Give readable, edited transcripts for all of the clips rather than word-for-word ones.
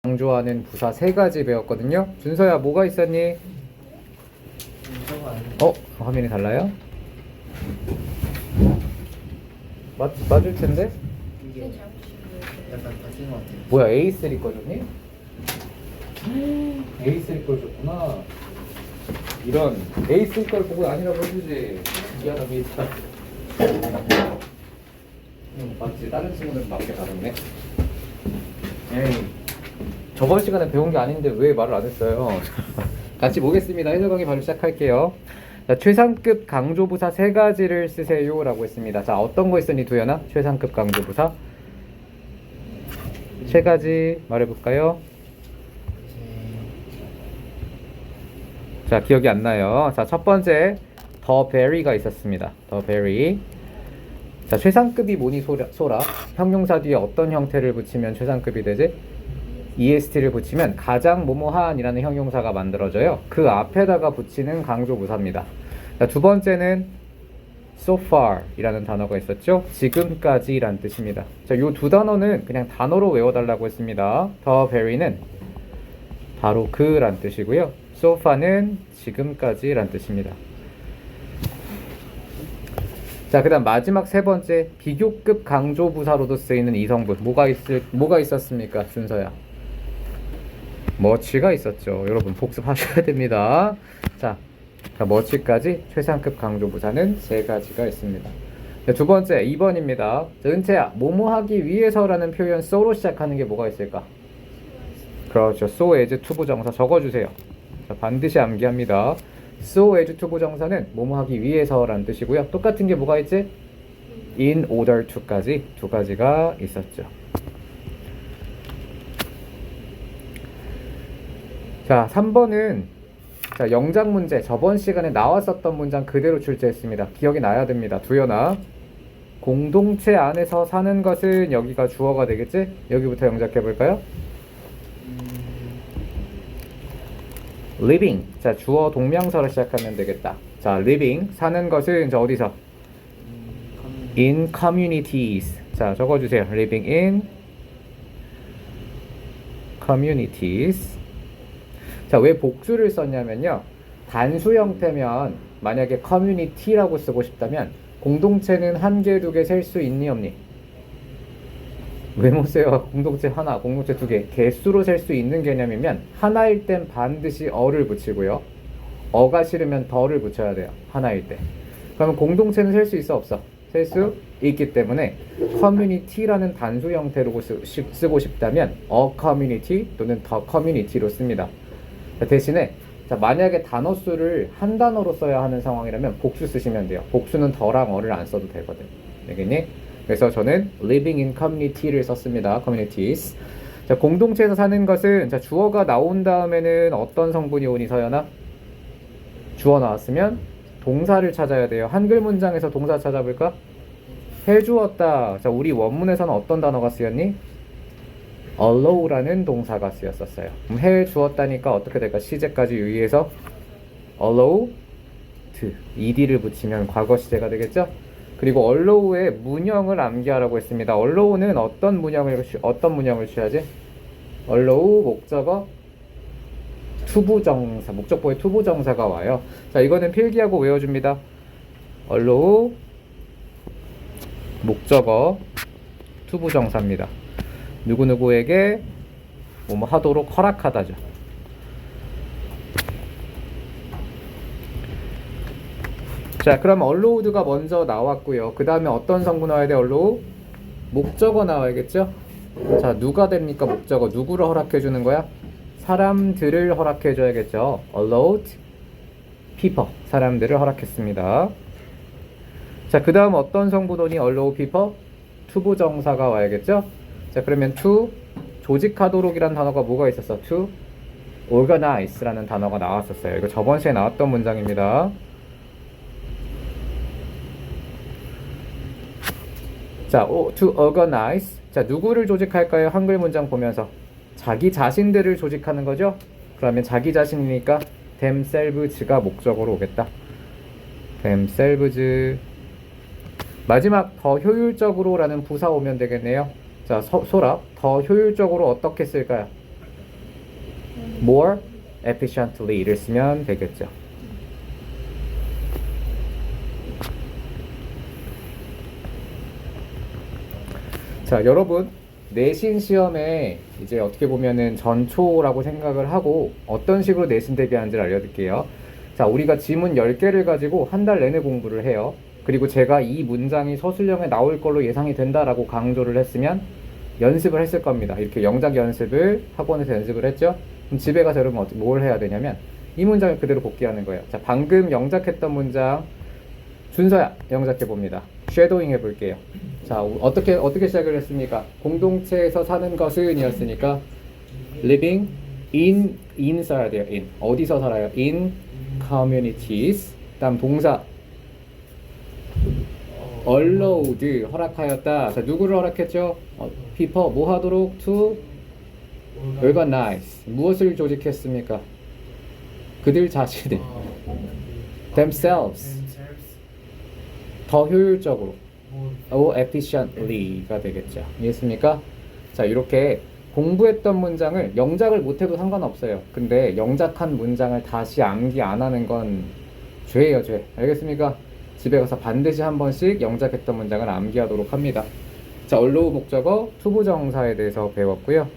강조하는 부사 세 가지 배웠거든요. 준서야, 뭐가 있었니? 화면이 달라요? 맞을 텐데? 이게 약간 바뀐 것 같아요. 뭐야, A3 꺼졌니? A3 걸 줬구나. 이런 A3 걸 보고 아니라고 해주지. 미안하다, 미스터. 맞지? 다른 친구들은 맞게 다뤘네. 에이, 저번 시간에 배운 게 아닌데 왜 말을 안 했어요? 같이 보겠습니다. 해설 강의 바로 시작할게요. 자, 최상급 강조부사 세 가지를 쓰세요 라고 했습니다. 자, 어떤 거 있으니 두연아? 최상급 강조부사 세 가지 말해볼까요? 자, 기억이 안 나요. 자, 첫 번째 더 베리가 있었습니다. 더 베리. 자, 최상급이 뭐니 소라? 형용사 뒤에 어떤 형태를 붙이면 최상급이 되지? EST를 붙이면 가장 뭐뭐한이라는 형용사가 만들어져요. 그 앞에다가 붙이는 강조부사입니다. 자, 두 번째는 so far 이라는 단어가 있었죠. 지금까지 라는 뜻입니다. 자, 요 두 단어는 그냥 단어로 외워달라고 했습니다. 더 very는 바로 그란 뜻이고요. so far는 지금까지 란 뜻입니다. 자, 그 다음 마지막 세 번째 비교급 강조부사로도 쓰이는 이성분 뭐가 있었습니까? 순서야. 머치가 있었죠. 여러분 복습하셔야 됩니다. 자, 머치까지 최상급 강조부사는 세 가지가 있습니다. 자, 두 번째 2번입니다. 자, 은채야, 뭐뭐 하기 위해서라는 표현 so로 시작하는 게 뭐가 있을까? 그렇죠. so as 투부정사 적어주세요. 자, 반드시 암기합니다. so as 투부정사는 뭐뭐 하기 위해서라는 뜻이고요. 똑같은 게 뭐가 있지? in order to까지 두 가지가 있었죠. 자, 3번은 자, 영작 문제 저번 시간에 나왔었던 문장 그대로 출제했습니다. 기억이 나야 됩니다. 두연아, 공동체 안에서 사는 것은 여기가 주어가 되겠지? 여기부터 영작해 볼까요? living. 자, 주어 동명사로 시작하면 되겠다. 자, living 사는 것은 저 어디서? in communities. 자, 적어주세요. living in communities. 자, 왜 복수를 썼냐면요, 단수 형태면 만약에 community라고 쓰고 싶다면 공동체는 한 개, 두 개 셀 수 있니 없니? 왜 못 세요? 공동체 하나, 공동체 두 개, 개수로 셀 수 있는 개념이면 하나일 땐 반드시 어를 붙이고요, 어가 싫으면 더를 붙여야 돼요. 하나일 때. 그러면 공동체는 셀 수 있어 없어? 셀 수 있기 때문에 community라는 단수 형태로 쓰고 싶다면 a community 또는 the community로 씁니다. 대신에 자, 만약에 단어 수를 한 단어로 써야 하는 상황이라면 복수 쓰시면 돼요. 복수는 더랑 어를 안 써도 되거든. 알겠니? 그래서 저는 living in community를 썼습니다. communities. 자, 공동체에서 사는 것은 자, 주어가 나온 다음에는 어떤 성분이 오니 서연아? 주어 나왔으면 동사를 찾아야 돼요. 한글 문장에서 동사 찾아볼까? 해주었다. 자, 우리 원문에서는 어떤 단어가 쓰였니? allow라는 동사가 쓰였었어요. 그럼 해주었다니까 어떻게 될까? 시제까지 유의해서 allow to ed를 붙이면 과거 시제가 되겠죠? 그리고 allow의 문형을 암기하라고 했습니다. allow는 어떤 문형을 취하지? allow 목적어 투부정사, 목적보에 투부정사가 와요. 자, 이거는 필기하고 외워줍니다. allow 목적어 투부정사입니다. 누구누구에게 뭐 하도록 허락하다죠. 자, 그럼 allowed가 먼저 나왔고요. 그 다음에 어떤 성분 나와야 돼? allow 목적어 나와야겠죠? 자, 누가 됩니까? 목적어 누구를 허락해 주는 거야? 사람들을 허락해 줘야겠죠. allowed people 사람들을 허락했습니다. 자, 그 다음 어떤 성분이 allow people? 투부정사가 와야겠죠? 자, 그러면 to 조직하도록 이란 단어가 뭐가 있었어? to organize 라는 단어가 나왔었어요. 이거 저번 시간에 나왔던 문장입니다. 자, to organize. 자, 누구를 조직할까요? 한글 문장 보면서 자기 자신들을 조직하는 거죠? 그러면 자기 자신이니까 themselves가 목적으로 오겠다. themselves. 마지막 더 효율적으로 라는 부사 오면 되겠네요. 자, 소라 더 효율적으로 어떻게 쓸까요? more efficiently를 쓰면 되겠죠. 자, 여러분 내신 시험에 이제 어떻게 보면은 전초라고 생각을 하고 어떤 식으로 내신 대비하는지를 알려드릴게요. 자, 우리가 지문 10개를 가지고 한 달 내내 공부를 해요. 그리고 제가 이 문장이 서술형에 나올 걸로 예상이 된다라고 강조를 했으면 연습을 했을 겁니다. 이렇게 영작 연습을 학원에서 연습을 했죠. 그럼 집에 가서 여러분 뭘 해야 되냐면 이 문장을 그대로 복귀하는 거예요. 자, 방금 영작했던 문장 준서야 영작해 봅니다. 쉐도잉 해볼게요. 자, 어떻게 시작을 했습니까? 공동체에서 사는 것은 이었으니까 living in 써야 돼요. in 어디서 살아요? in communities. 다음 동사 allowed 허락하였다. 자, 누구를 허락했죠? people 뭐 하도록? to organize 무엇을 조직했습니까? 그들 자신을 themselves 더 효율적으로 efficiently가 되겠죠. 이해했습니까? 자, 이렇게 공부했던 문장을 영작을 못해도 상관없어요. 근데 영작한 문장을 다시 암기 안 하는 건 죄예요, 죄. 알겠습니까? 집에 가서 반드시 한 번씩 영작했던 문장을 암기하도록 합니다. 자, allow 목적어, 투부정사에 대해서 배웠고요.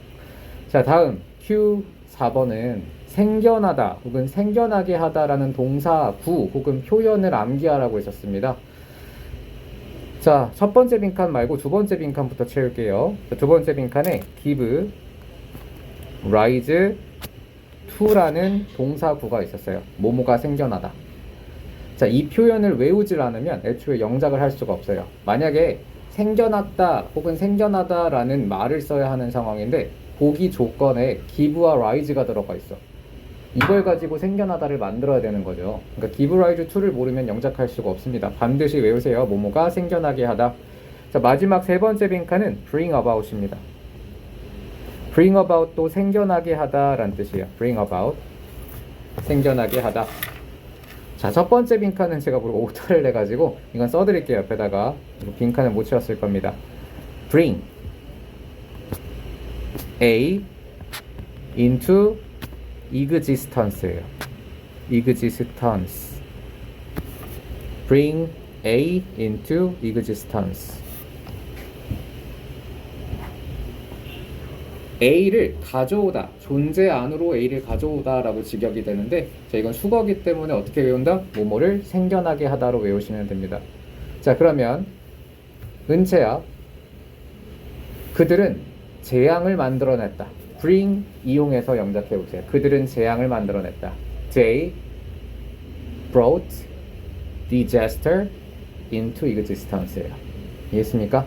자, 다음 Q4번은 생겨나다 혹은 생겨나게 하다라는 동사 구 혹은 표현을 암기하라고 했었습니다. 자, 첫 번째 빈칸 말고 두 번째 빈칸부터 채울게요. 자, 두 번째 빈칸에 give rise to라는 동사 구가 있었어요. 뭐뭐가 생겨나다. 자, 이 표현을 외우질 않으면 애초에 영작을 할 수가 없어요. 만약에 생겨났다 혹은 생겨나다라는 말을 써야 하는 상황인데 보기 조건에 give와 rise가 들어가 있어. 이걸 가지고 생겨나다를 만들어야 되는 거죠. 그러니까 give rise to를 모르면 영작할 수가 없습니다. 반드시 외우세요. 뭐뭐가 생겨나게 하다. 자, 마지막 세 번째 빈칸은 bring about입니다. bring about도 생겨나게 하다라는 뜻이에요. bring about 생겨나게 하다. 자, 첫 번째 빈칸은 제가 모르고 오타를 내가지고 이건 써드릴게요. 옆에다가 빈칸을 못 채웠을 겁니다. bring A into existence예요. existence. bring A into existence. A를 가져오다, 존재 안으로 A를 가져오다 라고 직역이 되는데 자, 이건 수거기 때문에 어떻게 외운다? 뭐뭐를 생겨나게 하다로 외우시면 됩니다. 자, 그러면 은채야, 그들은 재앙을 만들어냈다. bring 이용해서 영작해 보세요. 그들은 재앙을 만들어냈다. They brought disaster into existence예요. 이해했습니까?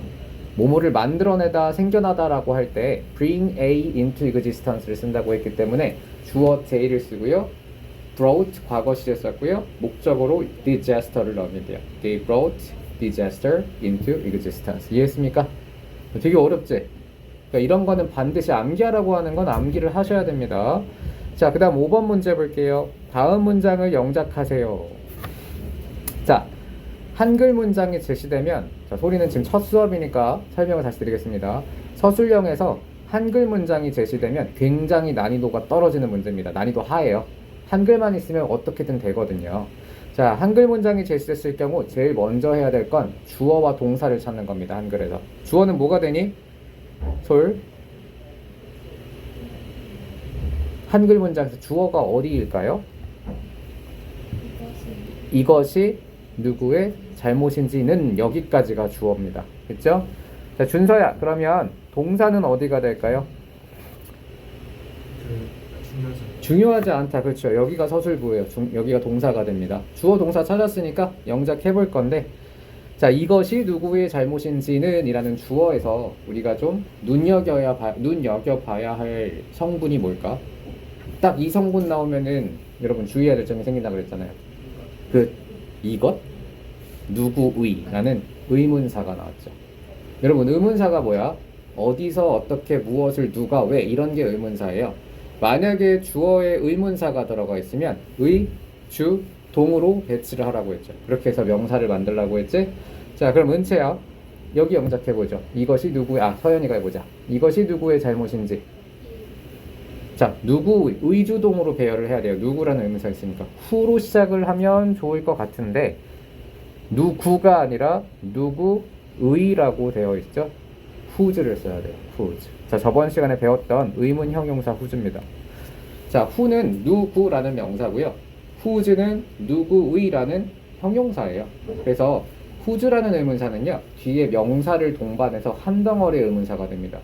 뭐뭐를 만들어내다, 생겨나다라고 할 때 bring A into existence를 쓴다고 했기 때문에 주어 J를 쓰고요. brought 과거 시제 썼고요. 목적으로 disaster를 넣으면 돼요. They brought disaster into existence. 이해했습니까? 되게 어렵지? 그러니까 이런 거는 반드시 암기하라고 하는 건 암기를 하셔야 됩니다. 자, 그 다음 5번 문제 볼게요. 다음 문장을 영작하세요. 자, 한글 문장이 제시되면, 자, 소리는 지금 첫 수업이니까 설명을 다시 드리겠습니다. 서술형에서 한글 문장이 제시되면 굉장히 난이도가 떨어지는 문제입니다. 난이도 하예요. 한글만 있으면 어떻게든 되거든요. 자, 한글 문장이 제시됐을 경우 제일 먼저 해야 될 건 주어와 동사를 찾는 겁니다. 한글에서. 주어는 뭐가 되니? 솔. 한글 문장에서 주어가 어디일까요? 이것이 누구의 잘못인지는 여기까지가 주어입니다. 그렇죠? 자, 준서야, 그러면 동사는 어디가 될까요? 중요하지 않다. 그렇죠. 여기가 서술부예요. 여기가 동사가 됩니다. 주어 동사 찾았으니까 영작해 볼 건데, 자, 이것이 누구의 잘못인지는 이라는 주어에서 우리가 좀 눈여겨봐야 할 성분이 뭘까? 딱 이 성분 나오면은 여러분 주의해야 될 점이 생긴다고 그랬잖아요. 이것? 누구의? 라는 의문사가 나왔죠. 여러분, 의문사가 뭐야? 어디서, 어떻게, 무엇을, 누가, 왜, 이런 게 의문사예요. 만약에 주어에 의문사가 들어가 있으면 의, 주, 동으로 배치를 하라고 했죠. 그렇게 해서 명사를 만들라고 했지. 자, 그럼 은채야, 여기 영작해보죠. 이것이 누구의, 서연이가 해보자. 이것이 누구의 잘못인지. 자, 누구 의주동으로 배열을 해야 돼요. 누구라는 의문사 있으니까 who로 시작을 하면 좋을 것 같은데 누구가 아니라 누구의라고 되어 있죠. whose를 써야 돼요. whose. 자, 저번 시간에 배웠던 의문 형용사 whose입니다. 자, who는 누구라는 명사고요. whose는 누구의라는 형용사예요. 그래서 whose라는 의문사는요, 뒤에 명사를 동반해서 한 덩어리의 의문사가 됩니다.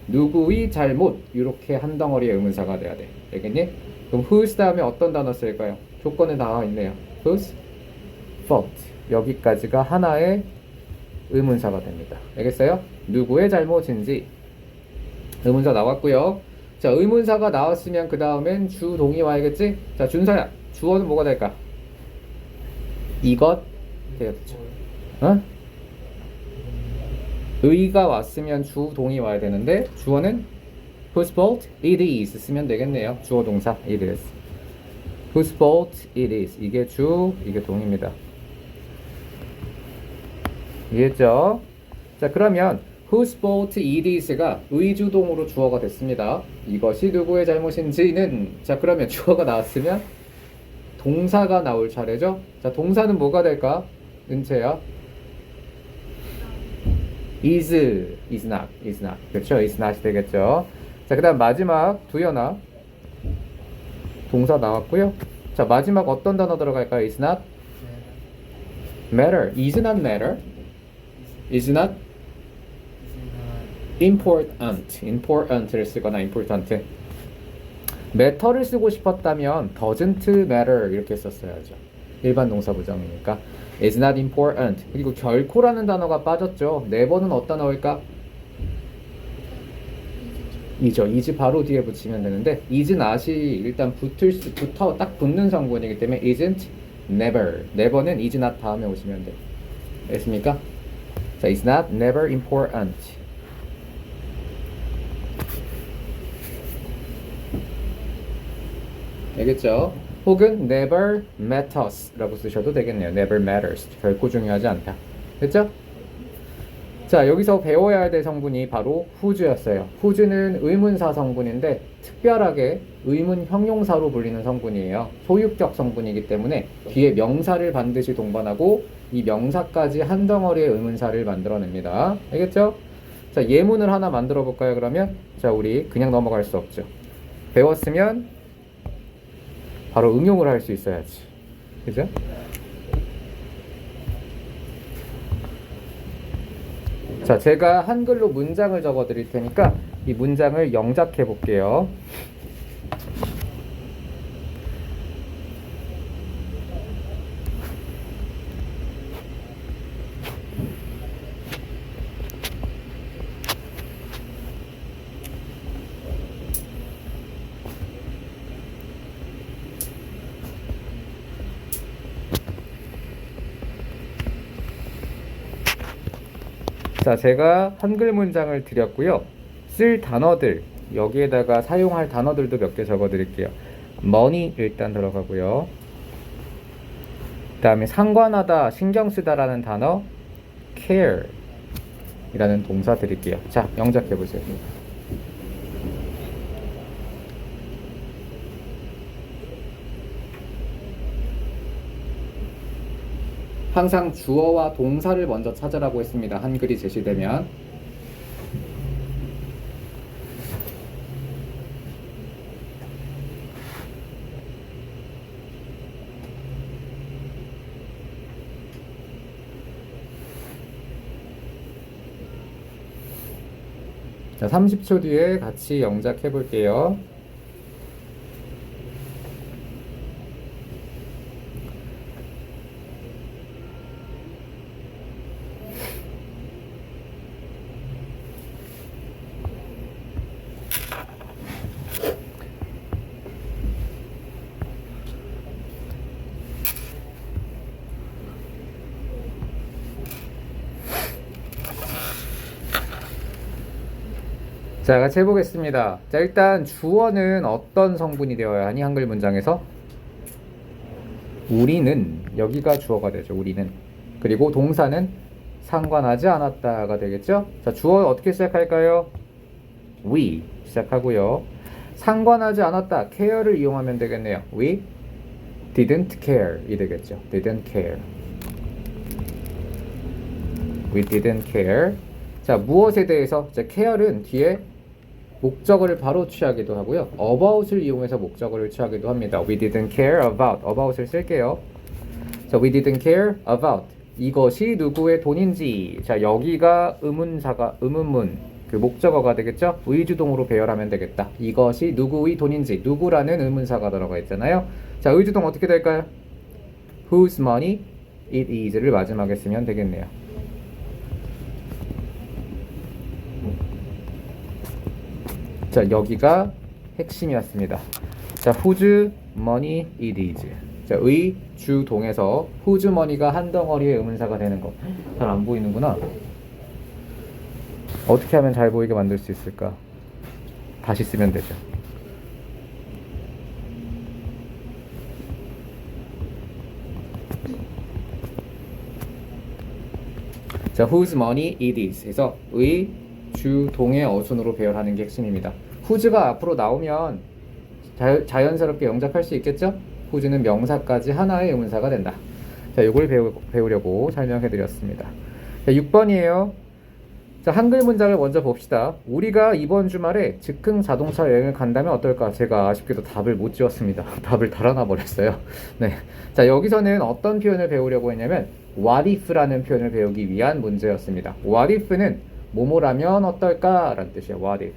누구의 잘못, 이렇게 한 덩어리의 의문사가 돼야 돼. 알겠니? 그럼 whose 다음에 어떤 단어 쓸까요? 조건에 나와 있네요. whose fault. 여기까지가 하나의 의문사가 됩니다. 알겠어요? 누구의 잘못인지 의문사 나왔고요. 자, 의문사가 나왔으면 그 다음엔 주동이 와야겠지? 자, 준서야, 주어는 뭐가 될까? 이것 되겠죠. 어? 의가 왔으면 주동이 와야 되는데 주어는 whose fault it is 쓰면 되겠네요. 주어 동사 it is. whose fault it is. 이게 주, 이게 동입니다. 이해했죠? 자, 그러면 whose fault it is가 의주동으로 주어가 됐습니다. 이것이 누구의 잘못인지는, 자, 그러면 주어가 나왔으면 동사가 나올 차례죠. 자, 동사는 뭐가 될까? 은채야. is not. 그렇죠? is not이 되겠죠. 자, 그 다음 마지막 두연아. 동사 나왔고요. 자, 마지막 어떤 단어 들어갈까요? is not matter. is not matter. is not important를 쓰거나 important. matter를 쓰고 싶었다면 doesn't matter 이렇게 썼어야죠. 일반 동사 부정이니까 is not important. 그리고 결코라는 단어가 빠졌죠. never는 어디다 넣을까? 이죠. is 바로 뒤에 붙이면 되는데 is not이 일단 붙어 딱 붙는 성분이기 때문에 isn't never는 is not 다음에 오시면 돼요. 됐습니까? 자, is not never important. 알겠죠? 혹은 never matters 라고 쓰셔도 되겠네요. never matters. 결코 중요하지 않다. 됐죠? 자, 여기서 배워야 될 성분이 바로 whose였어요. whose는 의문사 성분인데 특별하게 의문 형용사로 불리는 성분이에요. 소유격 성분이기 때문에 뒤에 명사를 반드시 동반하고 이 명사까지 한 덩어리의 의문사를 만들어냅니다. 알겠죠? 자, 예문을 하나 만들어 볼까요, 그러면? 자, 우리 그냥 넘어갈 수 없죠. 배웠으면 바로 응용을 할 수 있어야지. 그죠? 자, 제가 한글로 문장을 적어 드릴 테니까 이 문장을 영작해 볼게요. 자, 제가 한글 문장을 드렸고요. 쓸 단어들, 여기에다가 사용할 단어들도 몇 개 적어 드릴게요. money 일단 들어가고요. 그 다음에 상관하다, 신경 쓰다라는 단어 care 이라는 동사 드릴게요. 자, 영작해 보세요. 항상 주어와 동사를 먼저 찾으라고 했습니다. 한글이 제시되면. 자, 30초 뒤에 같이 영작해 볼게요. 자, 같이 해보겠습니다. 자, 일단 주어는 어떤 성분이 되어야 하니? 한글 문장에서 우리는, 여기가 주어가 되죠. 우리는. 그리고 동사는 상관하지 않았다가 되겠죠. 자, 주어 어떻게 시작할까요? we 시작하고요. 상관하지 않았다. care를 이용하면 되겠네요. We didn't care 이 되겠죠. didn't care. We didn't care. 자, 무엇에 대해서? 자, care는 뒤에 목적어를 바로 취하기도 하고요. about을 이용해서 목적어를 취하기도 합니다. We didn't care about. about을 쓸게요. 자, we didn't care about. 이것이 누구의 돈인지. 자, 여기가 의문사가 의문문 그 목적어가 되겠죠. 의주동으로 배열하면 되겠다. 이것이 누구의 돈인지. 누구라는 의문사가 들어가 있잖아요. 자, 의주동 어떻게 될까요? Whose money it is를 마지막에 쓰면 되겠네요. 자, 여기가 핵심이었습니다. 자, whose money it is. 자, 의 주동에서 whose money가 한 덩어리의 의문사가 되는 거. 잘 안 보이는구나. 어떻게 하면 잘 보이게 만들 수 있을까? 다시 쓰면 되죠. 자, whose money it is. 그래서 의 주동의 어순으로 배열하는 게 핵심입니다. whose가 앞으로 나오면 자연스럽게 영작할 수 있겠죠? whose는 명사까지 하나의 의문사가 된다. 자, 이걸 배우려고 설명해 드렸습니다. 자, 6번이에요. 자, 한글 문장을 먼저 봅시다. 우리가 이번 주말에 즉흥 자동차 여행을 간다면 어떨까? 제가 아쉽게도 답을 못 지었습니다. 답을 달아나 버렸어요. 네. 자, 여기서는 어떤 표현을 배우려고 했냐면 what if라는 표현을 배우기 위한 문제였습니다. what if는 뭐뭐라면 어떨까? 라는 뜻이에요. what if.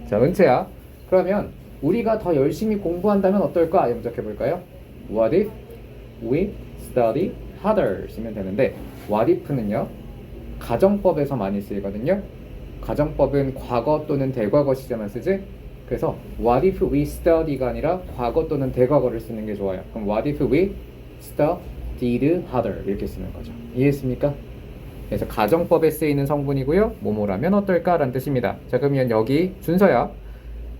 자, 은채야. 그러면 우리가 더 열심히 공부한다면 어떨까? 염작해 볼까요? what if we study harder 쓰면 되는데 what if는요. 가정법에서 많이 쓰이거든요. 가정법은 과거 또는 대과거 시제만 쓰지. 그래서 what if we study가 아니라 과거 또는 대과거를 쓰는 게 좋아요. 그럼 what if we studied harder 이렇게 쓰는 거죠. 이해했습니까? 그래서 가정법에 쓰이는 성분이고요. 뭐뭐라면 어떨까? 라는 뜻입니다. 자, 그러면 여기 준서야.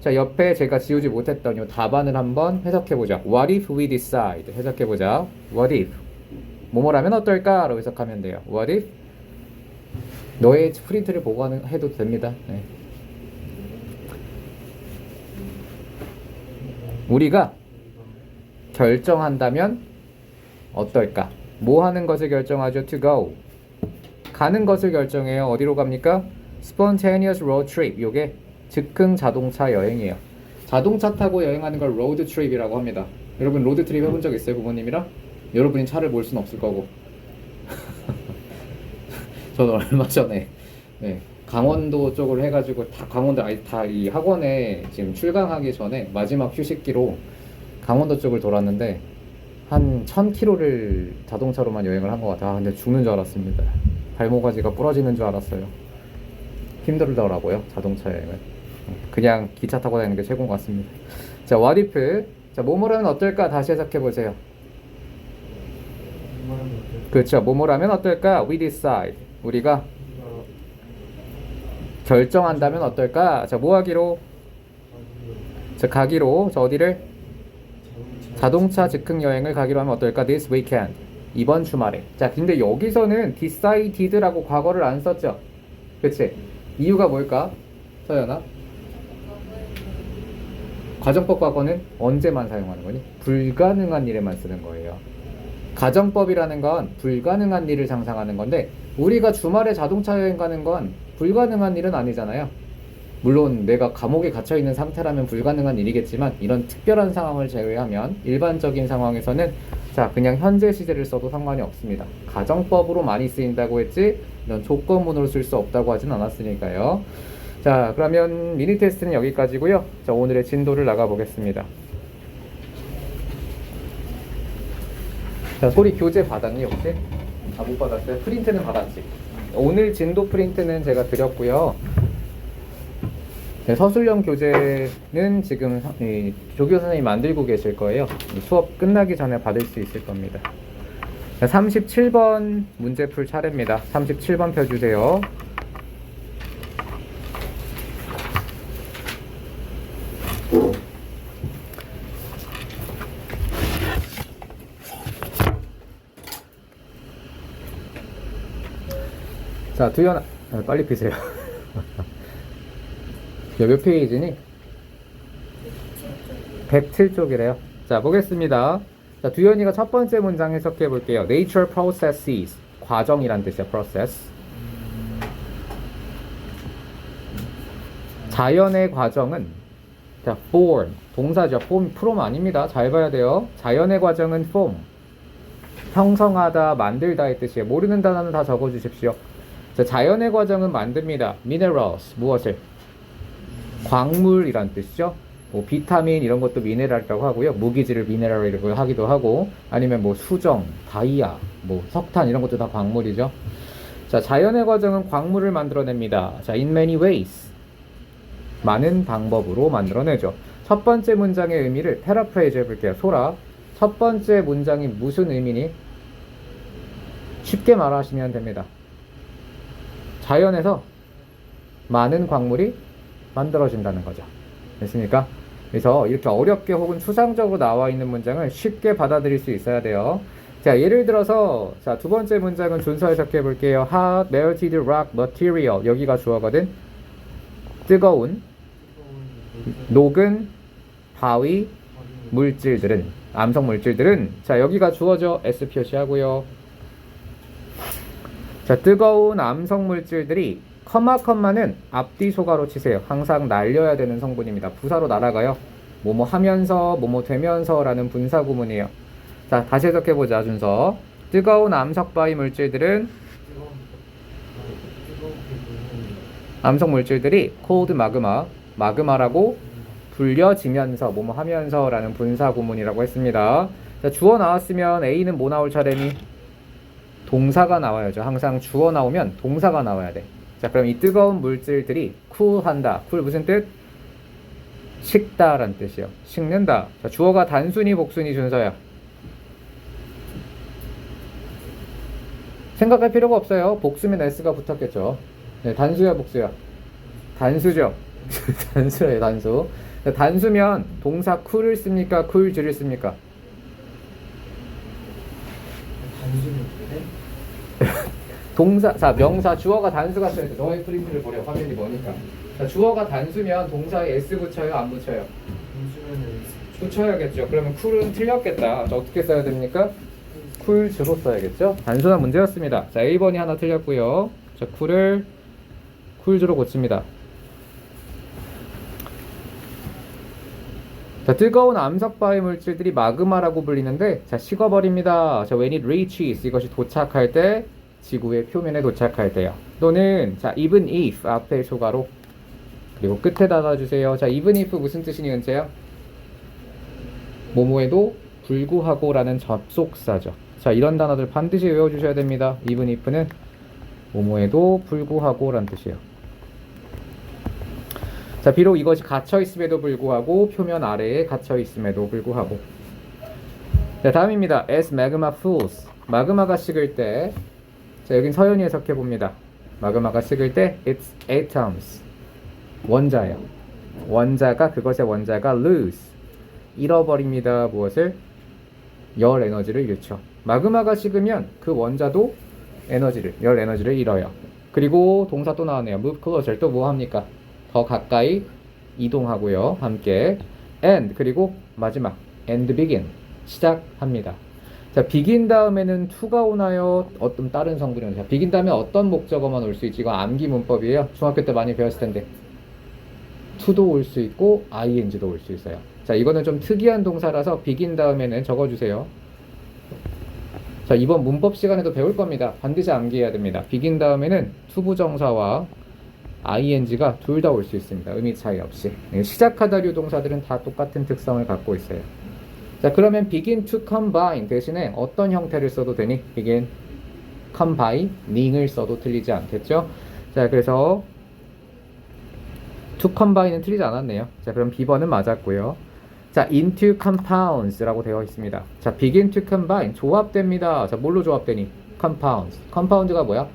자, 옆에 제가 지우지 못했던 이 답안을 한번 해석해보자. What if we decide? 해석해보자. What if 뭐뭐라면 어떨까? 라고 해석하면 돼요. What if 너의 프린트를 보관해도 됩니다. 네. 우리가 결정한다면 어떨까? 뭐 하는 것을 결정하죠? To go. 가는 것을 결정해요. 어디로 갑니까? Spontaneous road trip. 요게 즉흥 자동차 여행이에요. 자동차 타고 여행하는 걸 road trip이라고 합니다. 여러분 로드 트립 해본 적 있어요? 부모님이랑? 여러분이 차를 몰 수는 없을 거고. 저는 얼마 전에 강원도 쪽으로 해가지고 다 강원도 다 이 학원에 지금 출강하기 전에 마지막 휴식기로 강원도 쪽을 돌았는데 한 1000km를 자동차로만 여행을 한 것 같아요. 근데 죽는 줄 알았습니다. 발모가지가 부러지는 줄 알았어요. 힘들더라고요, 자동차 여행은. 그냥 기차 타고 다니는 게 최고인 것 같습니다. 자, what if. 자, 뭐뭐라면 어떨까? 다시 해석해 보세요. 그렇죠. 뭐뭐라면 어떨까? We decide. 우리가 결정한다면 어떨까? 자, 뭐 하기로? 자, 가기로. 자, 어디를? 자동차 즉흥 여행을 가기로 하면 어떨까? This weekend. 이번 주말에. 자, 근데 여기서는 decided라고 과거를 안 썼죠? 그치? 이유가 뭘까? 서연아? 가정법 과거는 언제만 사용하는 거니? 불가능한 일에만 쓰는 거예요. 가정법이라는 건 불가능한 일을 상상하는 건데 우리가 주말에 자동차 여행 가는 건 불가능한 일은 아니잖아요. 물론 내가 감옥에 갇혀있는 상태라면 불가능한 일이겠지만 이런 특별한 상황을 제외하면 일반적인 상황에서는 자, 그냥 현재 시제를 써도 상관이 없습니다. 가정법으로 많이 쓰인다고 했지 이런 조건문으로 쓸 수 없다고 하진 않았으니까요. 자, 그러면 미니 테스트는 여기까지고요. 자, 오늘의 진도를 나가 보겠습니다. 자, 소리 교재 받았니 혹시? 아, 못 받았어요? 프린트는 받았지. 오늘 진도 프린트는 제가 드렸고요. 네, 서술형 교재는 지금 조교 선생님이 만들고 계실 거예요. 수업 끝나기 전에 받을 수 있을 겁니다. 37번 문제 풀 차례입니다. 37번 펴주세요. 자, 두현아, 빨리 피세요. 몇 페이지니? 107쪽이래요. 자, 보겠습니다. 자, 두현이가 첫 번째 문장 해석해 볼게요. Nature processes. 과정이란 뜻이야, process. 자연의 과정은, 자, form. 동사죠. form, from 아닙니다. 잘 봐야 돼요. 자연의 과정은 form. 형성하다, 만들다의 뜻이에요. 모르는 단어는 다 적어 주십시오. 자, 자연의 과정은 만듭니다. minerals. 무엇을? 광물이란 뜻이죠. 뭐 비타민 이런 것도 미네랄이라고 하고요. 무기질을 미네랄이라고 하기도 하고, 아니면 뭐 수정, 다이아, 뭐 석탄 이런 것도 다 광물이죠. 자, 자연의 과정은 광물을 만들어냅니다. 자, in many ways. 많은 방법으로 만들어내죠. 첫 번째 문장의 의미를 패러프레이즈 해볼게요. 소라, 첫 번째 문장이 무슨 의미니? 쉽게 말하시면 됩니다. 자연에서 많은 광물이 만들어진다는 거죠. 됐습니까? 그래서 이렇게 어렵게 혹은 추상적으로 나와 있는 문장을 쉽게 받아들일 수 있어야 돼요. 자, 예를 들어서 자, 두 번째 문장은 준서 해석해 볼게요. Hot melted rock material. 여기가 주어거든. 뜨거운 녹은 바위 물질들은, 암석 물질들은, 자, 여기가 주어져. S 표시하고요. 자, 뜨거운 암석 물질들이 컴마는 앞뒤 소가로 치세요. 항상 날려야 되는 성분입니다. 부사로 날아가요. 뭐뭐 하면서, 뭐뭐 되면서 라는 분사 구문이에요. 자, 다시 해석해보자, 준서. 뜨거운 암석 바위 물질들은, 암석 물질들이 cold 마그마라고 불려지면서, 뭐뭐 하면서 라는 분사 구문이라고 했습니다. 자, 주어 나왔으면 A는 뭐 나올 차례니? 동사가 나와야죠. 항상 주어 나오면 동사가 나와야 돼. 자, 그럼 이 뜨거운 물질들이 쿨한다. 쿨 무슨 뜻? 식다란 뜻이요. 식는다. 자, 주어가 단순히 복순이 준서야. 생각할 필요가 없어요. 복수면 S가 붙었겠죠. 네, 단수야, 복수야? 단수죠. 단수예요, 단수. 자, 단수면 동사 쿨을 씁니까? 쿨즈를 씁니까? 동사, 자, 명사, 주어가 단수가 써야 돼. 너의 프린트를 보려. 화면이 뭐니까. 자, 주어가 단수면 동사에 S 붙여요? 안 붙여요? 붙여야겠죠. 그러면 쿨은 틀렸겠다. 자, 어떻게 써야 됩니까? 쿨즈로 써야겠죠. 단순한 문제였습니다. 자, A번이 하나 틀렸고요. 자, 쿨을 쿨즈로 고칩니다. 자, 뜨거운 암석바위 물질들이 마그마라고 불리는데, 자, 식어버립니다. 자, when it reaches, 이것이 도착할 때, 지구의 표면에 도착할 때요. 또는, 자, even if, 앞에 소가로, 그리고 끝에 닫아주세요. 자, even if 무슨 뜻이니, 은채야? 뭐뭐에도 불구하고 라는 접속사죠. 자, 이런 단어들 반드시 외워주셔야 됩니다. even if는 뭐뭐에도 불구하고 라는 뜻이에요. 자, 비록 이것이 갇혀있음에도 불구하고, 표면 아래에 갇혀있음에도 불구하고. 자, 다음입니다. As magma cools. 마그마가 식을 때, 자, 여긴 서연이 해석해봅니다. 마그마가 식을 때, its atoms. 원자예요. 원자가, 그것의 원자가 lose. 잃어버립니다. 무엇을? 열 에너지를 잃죠. 마그마가 식으면 그 원자도 열 에너지를 잃어요. 그리고 동사 또 나왔네요. move closer. 또 뭐 합니까? 더 가까이 이동하고요. 함께. and, 그리고 마지막. and begin. 시작합니다. 자, begin 다음에는 to가 오나요? 어떤 다른 성분이 오나요? begin 다음에 어떤 목적어만 올 수 있지? 이거 암기 문법이에요. 중학교 때 많이 배웠을 텐데. to도 올 수 있고 ing도 올 수 있어요. 자, 이거는 좀 특이한 동사라서 begin 다음에는 적어주세요. 자, 이번 문법 시간에도 배울 겁니다. 반드시 암기해야 됩니다. begin 다음에는 to 부정사와 ing가 둘 다 올 수 있습니다. 의미 차이 없이. 시작하다류 동사들은 다 똑같은 특성을 갖고 있어요. 자, 그러면 begin to combine 대신에 어떤 형태를 써도 되니? begin combining을 써도 틀리지 않겠죠? 자, 그래서 to combine은 틀리지 않았네요. 자, 그럼 B번은 맞았고요. 자, into compounds라고 되어 있습니다. 자, begin to combine 조합됩니다. 자, 뭘로 조합되니? compounds. compound가 뭐야?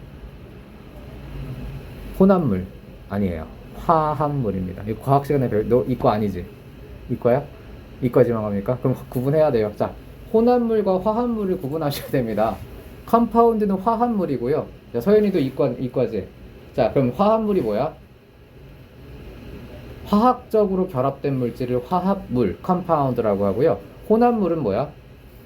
혼합물 아니에요. 화합물입니다. 이거 과학 시간에 너 이과 아니지? 이과야? 이과지만 합니까? 그럼 구분해야 돼요. 자, 혼합물과 화합물을 구분하셔야 됩니다. 컴파운드는 화합물이고요. 자, 서연이도 이과지. 자, 그럼 화합물이 뭐야? 화학적으로 결합된 물질을 화합물, 컴파운드라고 하고요. 혼합물은 뭐야?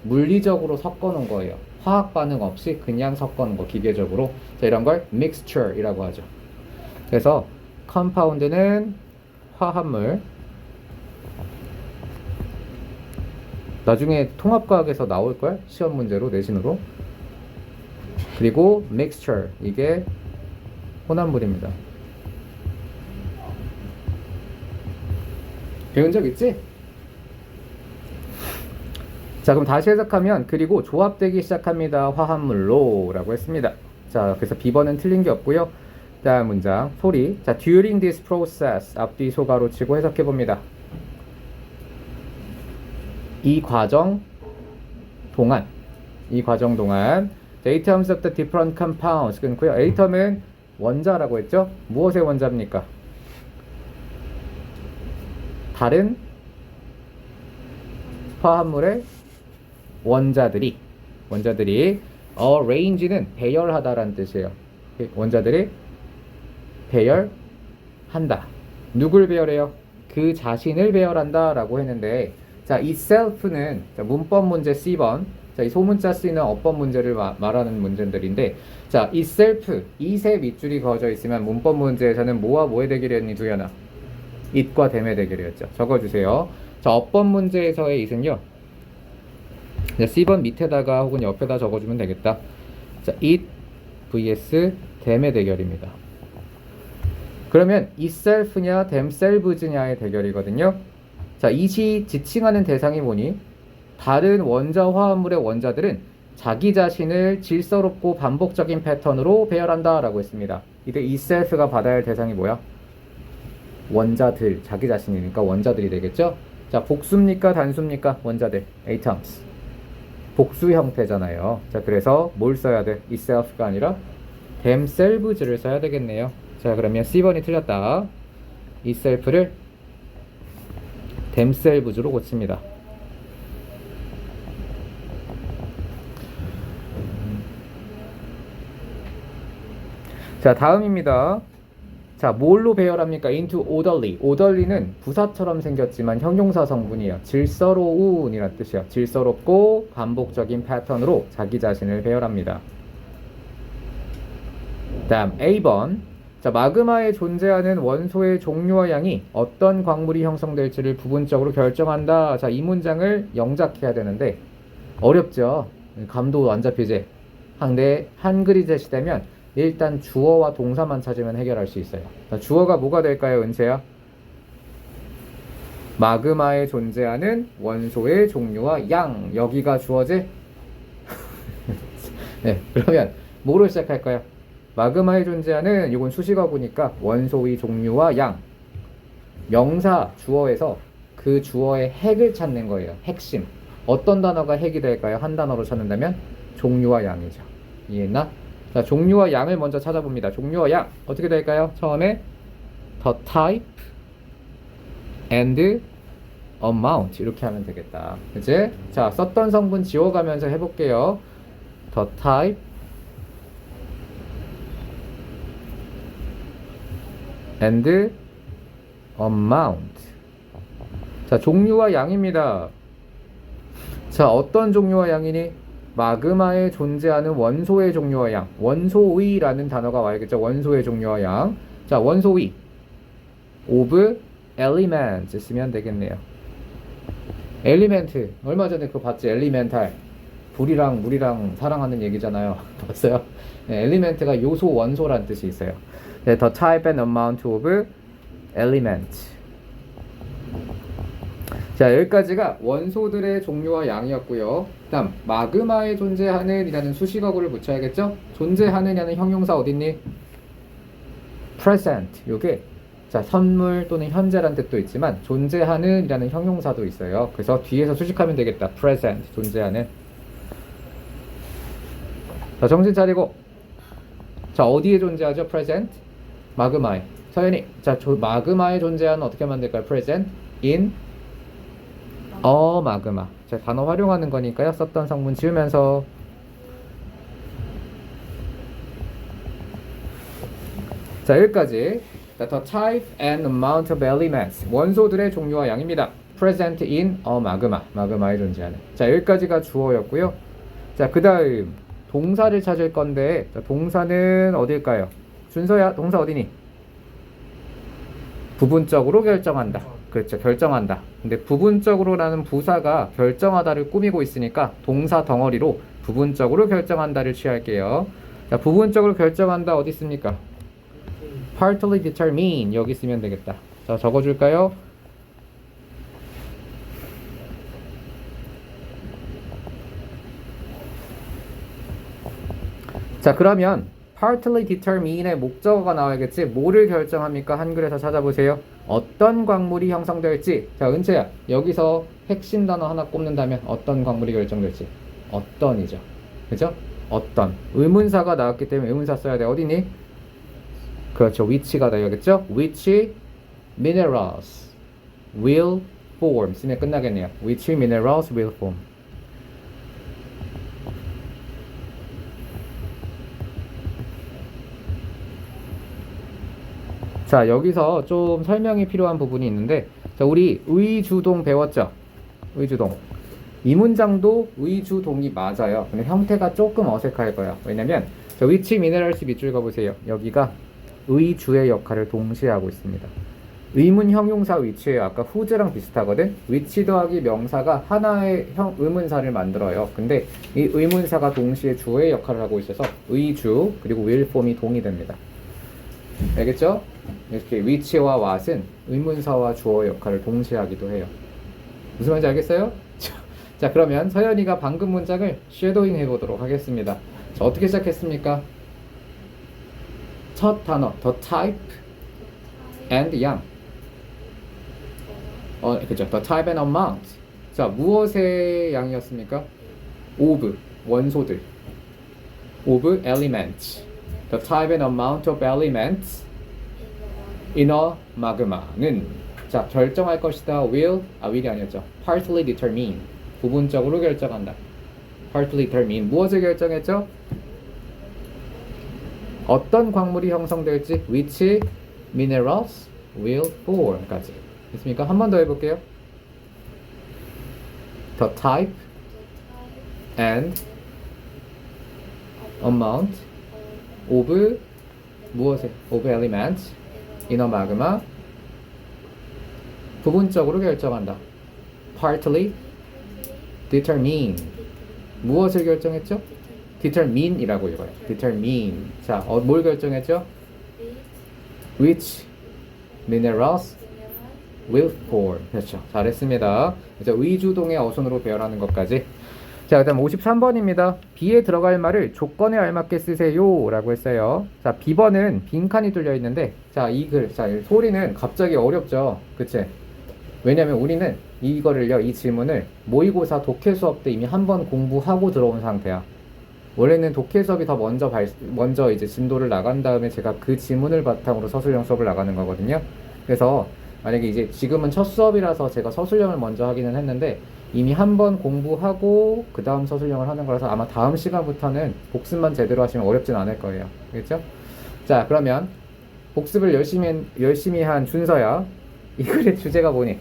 물리적으로 섞어 놓은 거예요. 화학 반응 없이 그냥 섞어 놓은 거, 기계적으로. 자, 이런 걸 mixture이라고 하죠. 그래서 컴파운드는 화합물. 나중에 통합과학에서 나올걸? 시험 문제로, 내신으로. 그리고 mixture, 이게 혼합물입니다. 배운 적 있지? 자, 그럼 다시 해석하면 그리고 조합되기 시작합니다. 화합물로 라고 했습니다. 자, 그래서 B번은 틀린 게 없고요. 다음 문장 소리. 자, during this process 앞뒤 소가로 치고 해석해 봅니다. 이 과정 동안 자, atoms of the different compounds 끊고요. atom은 원자라고 했죠? 무엇의 원자입니까? 다른 화합물의 원자들이 arrange는 배열하다라는 뜻이에요. 원자들이 배열한다. 누굴 배열해요? 그 자신을 배열한다 라고 했는데, 자, itself는 자, 문법 문제 C번. 자, 이 소문자 C는 어법 문제를 말하는 문제들인데, 자, itself, it에 밑줄이 그어져 있으면 문법 문제에서는 뭐와 뭐의 대결이었니, 두현아? it과 them의 대결이었죠. 적어주세요. 자, 어법 문제에서의 it은요, C번 밑에다가 혹은 옆에다 적어주면 되겠다. 자, it vs them의 대결입니다. 그러면 itself냐 themselves냐의 대결이거든요. 자, it이 지칭하는 대상이 뭐니? 다른 원자 화합물의 원자들은 자기 자신을 질서롭고 반복적인 패턴으로 배열한다 라고 했습니다. 이때 itself가 받아야 할 대상이 뭐야? 원자들, 자기 자신이니까 원자들이 되겠죠? 자, 복수입니까 단수입니까? 원자들, atoms. 복수 형태잖아요. 자, 그래서 뭘 써야 돼? itself가 아니라 themselves를 써야 되겠네요. 자, 그러면 C번이 틀렸다. itself를 themselves로 고칩니다. 자, 다음입니다. 자, 뭘로 배열합니까? into orderly. orderly는 부사처럼 생겼지만 형용사 성분이에요. 질서로운이란 뜻이에요. 질서롭고 반복적인 패턴으로 자기 자신을 배열합니다. 다음 A번. 자, 마그마에 존재하는 원소의 종류와 양이 어떤 광물이 형성될지를 부분적으로 결정한다. 자, 이 문장을 영작해야 되는데 어렵죠? 감도 안 잡히지? 근데 한글이 제시되면 일단 주어와 동사만 찾으면 해결할 수 있어요. 자, 주어가 뭐가 될까요, 은채야? 마그마에 존재하는 원소의 종류와 양. 여기가 주어지? 네, 그러면 뭐로 시작할까요? 마그마에 존재하는, 이건 수식어구니까 원소의 종류와 양. 명사 주어에서 그 주어의 핵을 찾는 거예요. 핵심. 어떤 단어가 핵이 될까요? 한 단어로 찾는다면 종류와 양이죠. 이해했나? 자, 종류와 양을 먼저 찾아봅니다. 종류와 양 어떻게 될까요? 처음에 the type and amount 이렇게 하면 되겠다. 그치? 자, 썼던 성분 지워가면서 해볼게요. the type and amount. 자, 종류와 양입니다. 자, 어떤 종류와 양이니? 마그마에 존재하는 원소의 종류와 양. 원소의라는 단어가 와야겠죠. 원소의 종류와 양. 자, 원소의 of elements 쓰면 되겠네요. 엘리멘트. 얼마 전에 그거 봤지? 엘리멘탈. 불이랑 물이랑 사랑하는 얘기잖아요. 봤어요? 네, 엘리멘트가 요소, 원소란 뜻이 있어요. 네, the type and amount of element. 자, 여기까지가 원소들의 종류와 양이었고요. 다음 마그마에 존재하는 이라는 수식어구를 붙여야겠죠? 존재하느냐는 형용사 어딨니? present. 요게 자, 선물 또는 현재란 뜻도 있지만 존재하는 이라는 형용사도 있어요. 그래서 뒤에서 수식하면 되겠다. present. 존재하는. 자, 정신 차리고. 자, 어디에 존재하죠? present. 마그마에. 서연이. 자, 마그마에 존재하는 어떻게 만들까요? present in 마그마. 자, 단어 활용하는 거니까요. 썼던 성분 지우면서. 자, 여기까지 the type and amount of elements. 원소들의 종류와 양입니다. present in a magma. 마그마에 존재하는. 자, 여기까지가 주어였고요. 자, 그 다음 동사를 찾을 건데, 자, 동사는 어딜까요? 준서야, 동사 어디니? 부분적으로 결정한다. 그렇죠, 결정한다. 근데 부분적으로라는 부사가 결정하다를 꾸미고 있으니까 동사 덩어리로 부분적으로 결정한다를 취할게요. 자, 부분적으로 결정한다 어디 있습니까? partly determine 여기 쓰면 되겠다. 자, 적어줄까요? 자, 그러면 partly determine의 목적어가 나와야겠지. 뭐를 결정합니까? 한글에서 찾아보세요. 어떤 광물이 형성될지. 자, 은채야, 여기서 핵심 단어 하나 꼽는다면 어떤 광물이 결정될지. 어떤이죠. 그죠? 어떤. 의문사가 나왔기 때문에 의문사 써야 돼. 어디니? 그렇죠. which가 되겠죠? which minerals will form. 쓰면 끝나겠네요. which minerals will form. 자, 여기서 좀 설명이 필요한 부분이 있는데, 자, 우리 의주동 배웠죠? 의주동. 이 문장도 의주동이 맞아요. 근데 형태가 조금 어색할 거예요. 왜냐면, 자, which minerals 밑줄 가보세요. 여기가 의주의 역할을 동시에 하고 있습니다. 의문 형용사 which예요. 아까 whose랑 비슷하거든? which 더하기 명사가 하나의 의문사를 만들어요. 근데 이 의문사가 동시에 주어의 역할을 하고 있어서 의주 그리고 will form이 동의됩니다. 알겠죠? 이렇게 which와 what은 의문사와 주어 역할을 동시에 하기도 해요. 무슨 말인지 알겠어요? 자, 그러면 서연이가 방금 문장을 쉐도잉 해보도록 하겠습니다. 자, 어떻게 시작했습니까? 첫 단어 the type and yang. 그죠? the type and amount. 자, 무엇의 양이었습니까? of 원소들. of elements. The type and amount of elements in a magma는, 자, 결정할 것이다. will이 아니었죠. partly determine. 부분적으로 결정한다. partly determine. 무엇을 결정했죠? 어떤 광물이 형성될지 which minerals will form까지. 됐습니까? 한 번 더 해볼게요. The type and amount of 무엇에? of elements in a magma. 부분적으로 결정한다. partly determine. 무엇을 결정했죠? determine이라고 읽어요. determine. 자, 뭘 결정했죠? which minerals will form. 그렇죠. 잘했습니다. 이제 의주동의 어순으로 배열하는 것까지. 자, 그다음 53번입니다. B에 들어갈 말을 조건에 알맞게 쓰세요 라고 했어요. 자, B번은 빈칸이 뚫려 있는데, 자, 이 글, 자, 이 소리는 갑자기 어렵죠. 그치? 왜냐면 우리는 이거를요, 이 질문을 모의고사 독해 수업 때 이미 한 번 공부하고 들어온 상태야. 원래는 독해 수업이 더 먼저 이제 진도를 나간 다음에 제가 그 지문을 바탕으로 서술형 수업을 나가는 거거든요. 그래서 만약에 이제 지금은 첫 수업이라서 제가 서술형을 먼저 하기는 했는데, 이미 한 번 공부하고 그 다음 서술형을 하는 거라서 아마 다음 시간부터는 복습만 제대로 하시면 어렵진 않을 거예요. 알겠죠? 자, 그러면 복습을 열심히 한 준서야, 이 글의 주제가 뭐니?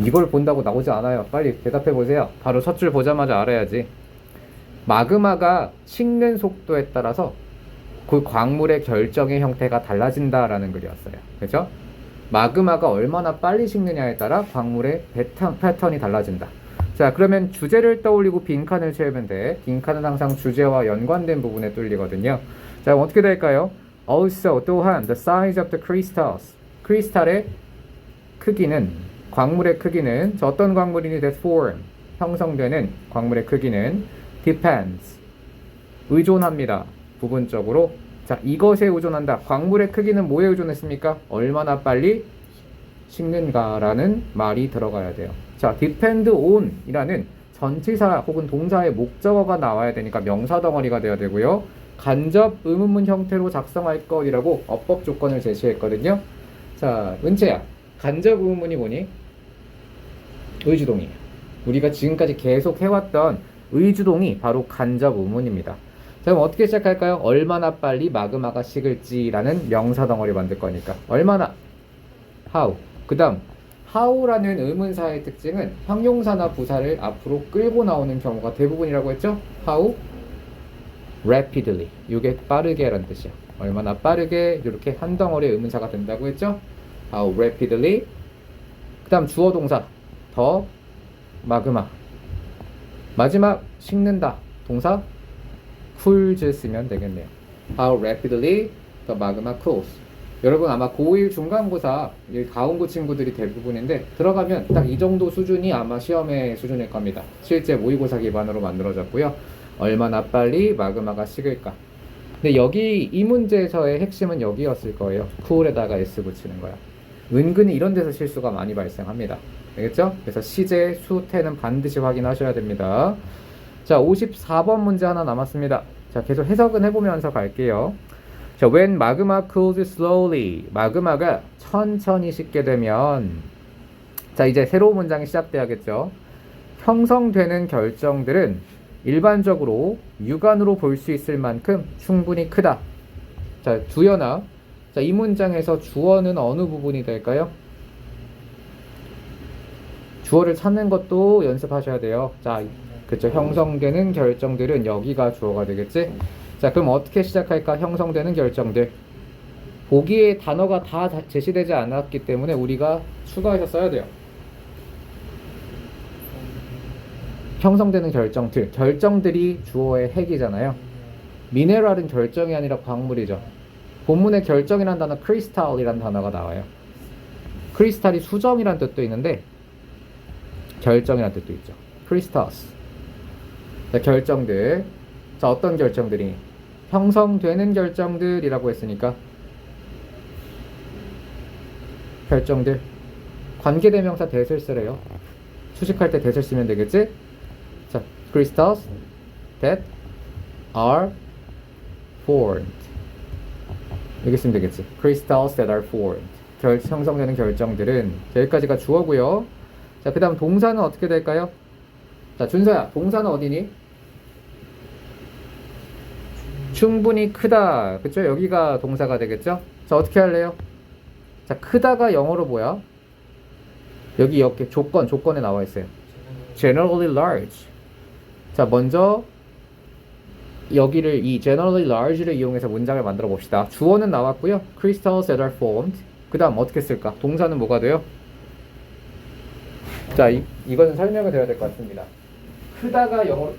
이걸 본다고 나오지 않아요. 빨리 대답해 보세요. 바로 첫 줄 보자마자 알아야지. 마그마가 식는 속도에 따라서 그 광물의 결정의 형태가 달라진다라는 글이었어요. 그렇죠? 마그마가 얼마나 빨리 식느냐에 따라 광물의 패턴이 달라진다. 자, 그러면 주제를 떠올리고 빈칸을 채우면 돼. 빈칸은 항상 주제와 연관된 부분에 뚫리거든요. 자, 그럼 어떻게 될까요? Also, 또한 the size of the crystals. 크리스탈의 크기는, 광물의 크기는, 저 어떤 광물이니 that form, 형성되는 광물의 크기는 depends, 의존합니다. 부분적으로. 자, 이것에 의존한다. 광물의 크기는 뭐에 의존했습니까? 얼마나 빨리 식는가라는 말이 들어가야 돼요. 자, depend on 이라는 전치사 혹은 동사의 목적어가 나와야 되니까 명사 덩어리가 돼야 되고요. 간접 의문문 형태로 작성할 것이라고 어법 조건을 제시했거든요. 자, 은채야, 간접 의문문이 뭐니? 의주동이에요. 우리가 지금까지 계속 해왔던 의주동이 바로 간접 의문입니다. 자, 그럼 어떻게 시작할까요? 얼마나 빨리 마그마가 식을지라는 명사 덩어리 만들 거니까. 얼마나? how. 그 다음 how라는 의문사의 특징은 형용사나 부사를 앞으로 끌고 나오는 경우가 대부분이라고 했죠? how rapidly. 이게 빠르게라는 뜻이야. 얼마나 빠르게 이렇게 한 덩어리의 의문사가 된다고 했죠? how rapidly. 그 다음 주어 동사 더 마그마. 마지막 식는다 동사 cools 쓰면 되겠네요. how rapidly the magma cools. 여러분 아마 고1 중간고사 가온고 친구들이 대부분인데 들어가면 딱 이 정도 수준이 아마 시험의 수준일 겁니다. 실제 모의고사 기반으로 만들어졌고요. 얼마나 빨리 마그마가 식을까. 근데 여기 이 문제에서의 핵심은 여기였을 거예요. cool에다가 s 붙이는 거야. 은근히 이런 데서 실수가 많이 발생합니다. 알겠죠? 그래서 시제, 수태는 반드시 확인하셔야 됩니다. 자, 54번 문제 하나 남았습니다. 자, 계속 해석은 해보면서 갈게요. 자, when magma cools slowly. 마그마가 천천히 식게 되면, 자, 이제 새로운 문장이 시작돼야겠죠. 형성되는 결정들은 일반적으로 육안으로 볼 수 있을 만큼 충분히 크다. 자, 주연아. 자, 이 문장에서 주어는 어느 부분이 될까요? 주어를 찾는 것도 연습하셔야 돼요. 자, 그쵸. 형성되는 결정들은 여기가 주어가 되겠지? 자, 그럼 어떻게 시작할까? 형성되는 결정들. 보기에 단어가 다 제시되지 않았기 때문에 우리가 추가해서 써야 돼요. 형성되는 결정들. 결정들이 주어의 핵이잖아요. 미네랄은 결정이 아니라 광물이죠. 본문에 결정이라는 단어 크리스탈이라는 단어가 나와요. 크리스탈이 수정이라는 뜻도 있는데 결정이라는 뜻도 있죠. 크리스탈스. 자, 결정들. 자, 어떤 결정들이? 형성되는 결정들이라고 했으니까 결정들. 관계대명사 that을 쓰래요. 수식할 때 that을 쓰면 되겠지? 자, crystals that are formed. 여기 쓰면 되겠지. crystals that are formed. 형성되는 결정들은. 여기까지가 주어고요. 자, 그 다음 동사는 어떻게 될까요? 자, 준서야, 동사는 어디니? 충분히 크다. 그쵸? 여기가 동사가 되겠죠? 자, 어떻게 할래요? 자, 크다가 영어로 뭐야? 여기 이렇게 조건에 나와 있어요. generally large. 자, 먼저 여기를 이 generally large를 이용해서 문장을 만들어 봅시다. 주어는 나왔고요. crystals that are formed. 그 다음 어떻게 쓸까? 동사는 뭐가 돼요? 자, 이거는 설명을 드려야 될 것 같습니다. 크다가 영어로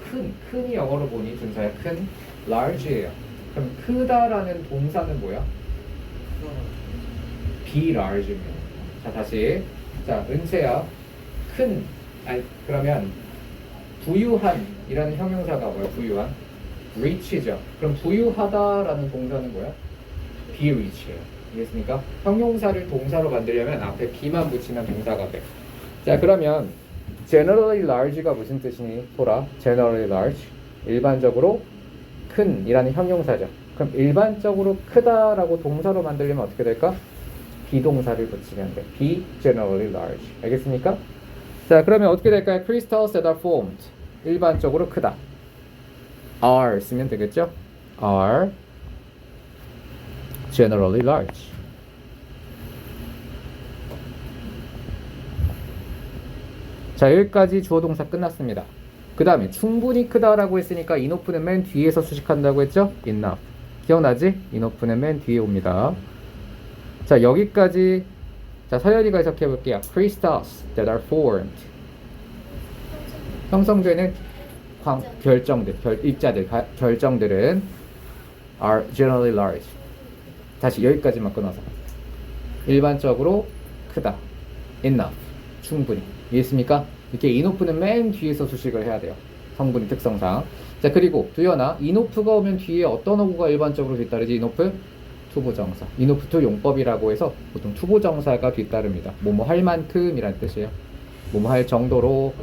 큰이 영어로 보니 준서야 큰, large예요. 그럼 크다라는 동사는 뭐야? be large입니다. 자, 다시. 자, 은채야. 그러면 부유한이라는 형용사가 뭐야? 부유한? rich죠. 그럼 부유하다라는 동사는 뭐야? be rich예요. 이해했습니까? 형용사를 동사로 만들려면 앞에 be만 붙이면 동사가 돼. 자, 그러면 generally large가 무슨 뜻이니? 소라. generally large. 일반적으로 큰 이라는 형용사죠. 그럼 일반적으로 크다라고 동사로 만들려면 어떻게 될까? 비동사를 붙이면 돼. be generally large. 알겠습니까? 자, 그러면 어떻게 될까요? crystals that are formed. 일반적으로 크다. are 쓰면 되겠죠? are generally large. 자, 여기까지 주어 동사 끝났습니다. 그 다음에 충분히 크다라고 했으니까 enough는 맨 뒤에서 수식한다고 했죠? enough. 기억나지? enough는 맨 뒤에 옵니다. 자, 여기까지. 자, 서열이가 해석해 볼게요. crystals that are formed. 형성되는 결정들, 입자들, 결정들은 are generally large. 다시 여기까지만 끊어서. 일반적으로 크다. enough. 충분히. 이해했습니까? 이렇게 enough는 맨 뒤에서 수식을 해야 돼요. 성분의 특성상. 자, 그리고 두연아, enough가 오면 뒤에 어떤 어구가 일반적으로 뒤따르지? enough? 투부정사. enough to 용법이라고 해서 보통 투부정사가 뒤따릅니다. 뭐뭐 할 만큼이란 뜻이에요. 뭐뭐 할 정도로.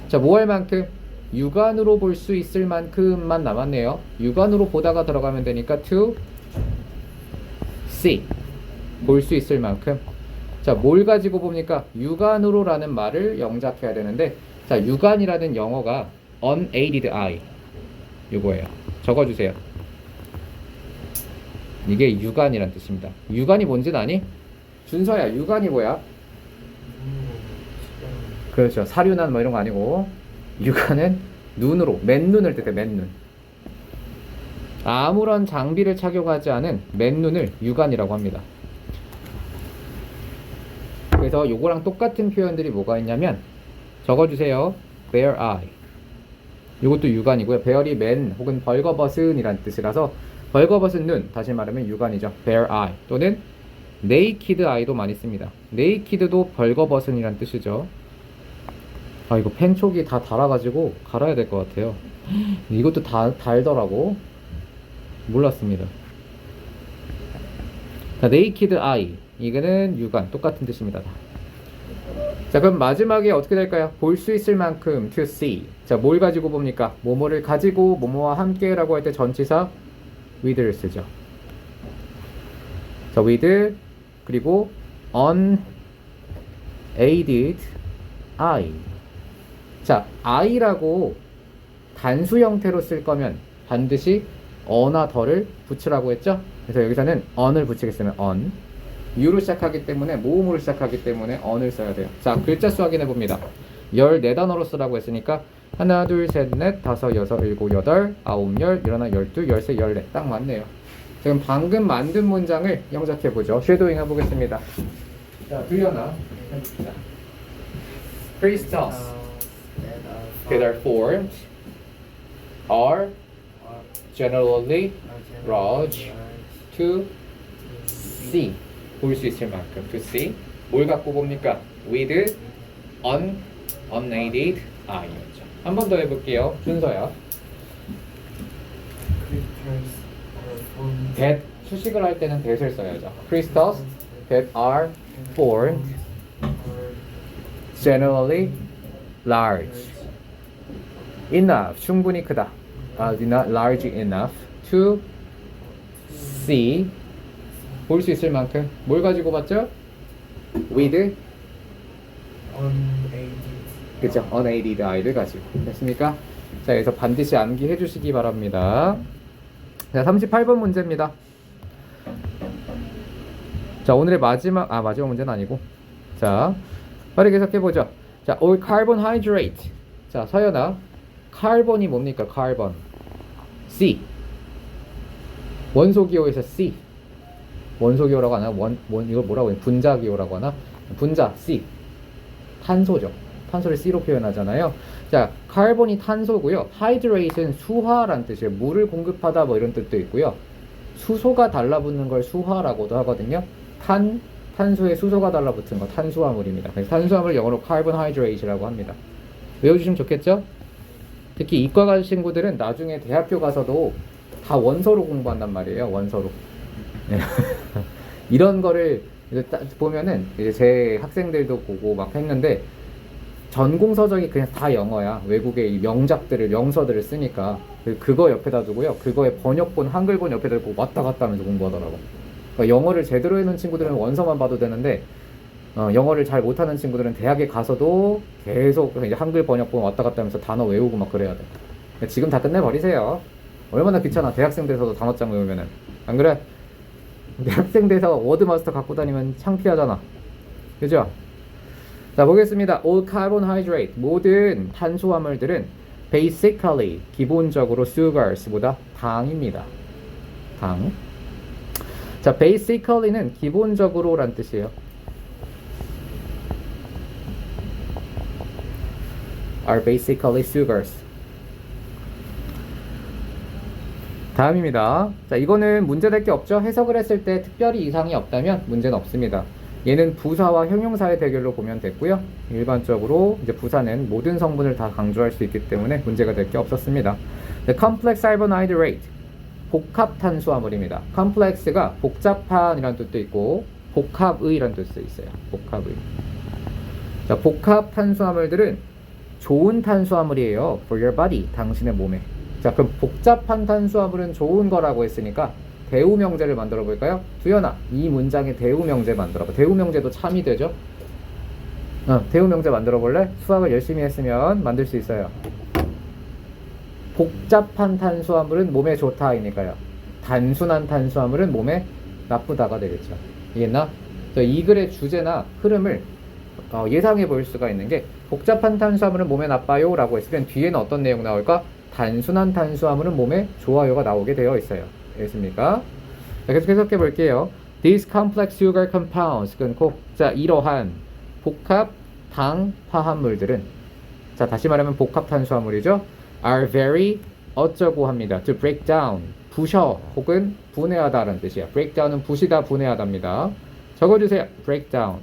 자, 뭐 할 만큼? 육안으로 볼 수 있을 만큼만 남았네요. 육안으로 보다가 들어가면 되니까 to see. 볼 수 있을 만큼. 자, 뭘 가지고 봅니까? 육안으로 라는 말을 영작해야 되는데, 자, 육안이라는 영어가 unaided eye. 요거예요. 적어주세요. 이게 유관이란 뜻입니다. 유관이 뭔지는 아니? 준서야, 유관이 뭐야? 그렇죠. 사륜한 뭐 이런 거 아니고, 유관은 눈으로, 맨눈을 뜻해, 맨눈. 아무런 장비를 착용하지 않은 맨눈을 유관이라고 합니다. 그래서 요거랑 똑같은 표현들이 뭐가 있냐면, 적어주세요. bare eye. 요것도 유관이고요. bear이 맨 혹은 벌거벗은 이란 뜻이라서, 벌거벗은 눈, 다시 말하면 유관이죠. bare eye. 또는 naked eye도 많이 씁니다. naked도 벌거벗은 이란 뜻이죠. 아, 이거 펜촉이 다 달아가지고 갈아야 될 것 같아요. 이것도 다 달더라고. 몰랐습니다. 자, naked eye. 이거는 유관. 똑같은 뜻입니다. 자, 그럼 마지막에 어떻게 될까요? 볼 수 있을 만큼 to see. 자, 뭘 가지고 봅니까? 뭐뭐를 가지고 뭐뭐와 함께라고 할 때 전치사 with를 쓰죠. 자, with 그리고 unaided eye. 자, eye라고 단수 형태로 쓸 거면 반드시 어나 더를 붙이라고 했죠? 그래서 여기서는 on을 붙이겠으면 on. U로 시작하기 때문에, 모음으로 시작하기 때문에 on을 써야 돼요. 자, 글자 수 확인해 봅니다. 14단어로 쓰라고 했으니까 하나, 둘, 셋, 넷, 다섯, 여섯, 일곱, 여덟, 아홉, 열, 열하나, 열둘, 열세, 열넷. 딱 맞네요. 지금 방금 만든 문장을 영작해 보죠. 쉐도잉 해보겠습니다. 자, 두연아 해봅시다. Crystals that are formed are generally large to see. 볼 수 있을 만큼 to see. 뭘 갖고 봅니까? with unaided eye였죠. 한 번 더 해볼게요. 준서야. that 수식을 할 때는 that을 써야죠. Crystals that are formed generally large enough. 충분히 크다. not large enough to see. 볼 수 있을 만큼. 뭘 가지고 봤죠? with 그쵸? unaided eye를 가지고. 됐습니까? 자, 그래서 반드시 암기해 주시기 바랍니다. 자, 38번 문제입니다. 자, 오늘의 마지막 문제는 아니고, 자, 빠르게 해석해보죠. 자, all carbohydrate. 자, 서연아, 카본이 뭡니까? 카본. C. 원소기호에서 C. 원소기호라고 하나? 이걸 뭐라고 해? 분자기호라고 하나? 분자, C. 탄소죠. 탄소를 C로 표현하잖아요. 자, 카본이 탄소고요. hydrate은 수화란 뜻이에요. 물을 공급하다 뭐 이런 뜻도 있고요. 수소가 달라붙는 걸 수화라고도 하거든요. 탄소에 수소가 달라붙은 거 탄수화물입니다. 그래서 탄수화물 영어로 carbohydrate라고 합니다. 외워주시면 좋겠죠? 특히 이과 갈 친구들은 나중에 대학교 가서도 다 원서로 공부한단 말이에요. 원서로. 네. 이런 거를 이제 보면은 이제 제 학생들도 보고 막 했는데 전공 서적이 그냥 다 영어야. 외국의 이 명작들을 명서들을 쓰니까 그거 옆에다 두고요. 그거에 번역본 한글본 옆에다 두고 왔다 갔다 하면서 공부하더라고. 그러니까 영어를 제대로 해놓은 친구들은 원서만 봐도 되는데 영어를 잘 못하는 친구들은 대학에 가서도 계속 이제 한글 번역본 왔다 갔다 하면서 단어 외우고 막 그래야 돼. 그러니까 지금 다 끝내버리세요. 얼마나 귀찮아. 대학생 돼서도 단어장 외우면은. 안 그래? 대학생 돼서 워드마스터 갖고 다니면 창피하잖아. 그죠? 자, 보겠습니다. All carbohydrate, 모든 탄수화물들은 basically, 기본적으로 sugars보다 당입니다. 당. 자, basically는 기본적으로 란 뜻이에요. are basically sugars. 다음입니다. 자, 이거는 문제될 게 없죠? 해석을 했을 때 특별히 이상이 없다면 문제는 없습니다. 얘는 부사와 형용사의 대결로 보면 됐고요. 일반적으로 이제 부사는 모든 성분을 다 강조할 수 있기 때문에 문제가 될 게 없었습니다. The complex carbohydrate, 복합 탄수화물입니다. complex가 복잡한이라는 뜻도 있고 복합의라는 뜻도 있어요. 복합의. 자, 복합 탄수화물들은 좋은 탄수화물이에요. For your body, 당신의 몸에. 자, 그럼 복잡한 탄수화물은 좋은 거라고 했으니까 대우명제를 만들어 볼까요? 두연아, 이 문장에 대우명제 만들어 봐. 대우명제도 참이 되죠? 대우명제 만들어 볼래? 수학을 열심히 했으면 만들 수 있어요. 복잡한 탄수화물은 몸에 좋다이니까요. 단순한 탄수화물은 몸에 나쁘다가 되겠죠. 이해했나? 이 글의 주제나 흐름을 예상해 볼 수가 있는 게 복잡한 탄수화물은 몸에 나빠요 라고 했으면 뒤에는 어떤 내용 나올까? 단순한 탄수화물은 몸에 좋아요가 나오게 되어 있어요. 알겠습니까? 자, 계속 해석해 볼게요. These complex sugar compounds 끊고 자 이러한 복합 당 화합물들은 자 다시 말하면 복합 탄수화물이죠. are very 어쩌고 합니다. to break down 부셔 혹은 분해하다라는 뜻이야. break down은 부시다 분해하다입니다. 적어주세요. break down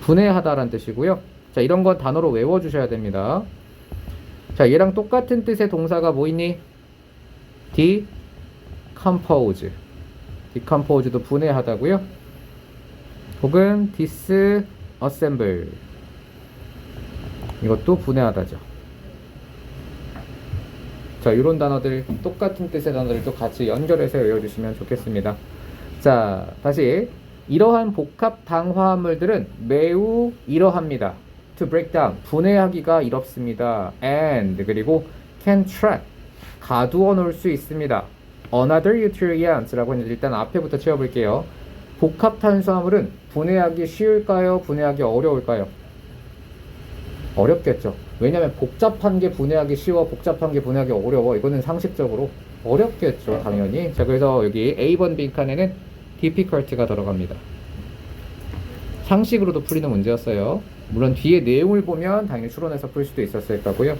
분해하다라는 뜻이고요. 자 이런 건 단어로 외워주셔야 됩니다. 자 얘랑 똑같은 뜻의 동사가 뭐 있니? decompose decompose도 분해하다고요. 혹은 disassemble 이것도 분해하다죠. 자 이런 단어들 똑같은 뜻의 단어들도 같이 연결해서 외워주시면 좋겠습니다. 자 다시 이러한 복합 당화합물들은 매우 이러합니다. to break down 분해하기가 이롭습니다. and 그리고 can trap 가두어 놓을 수 있습니다. another nutrients라고 했는데 일단 앞에부터 채워볼게요. 복합 탄수화물은 분해하기 쉬울까요? 분해하기 어려울까요? 어렵겠죠. 왜냐하면 복잡한 게 분해하기 쉬워, 복잡한 게 분해하기 어려워. 이거는 상식적으로 어렵겠죠, 당연히. 자, 그래서 여기 A번 빈칸에는 difficult가 들어갑니다. 상식으로도 풀리는 문제였어요. 물론 뒤에 내용을 보면 당연히 추론해서 풀 수도 있었을 거고요.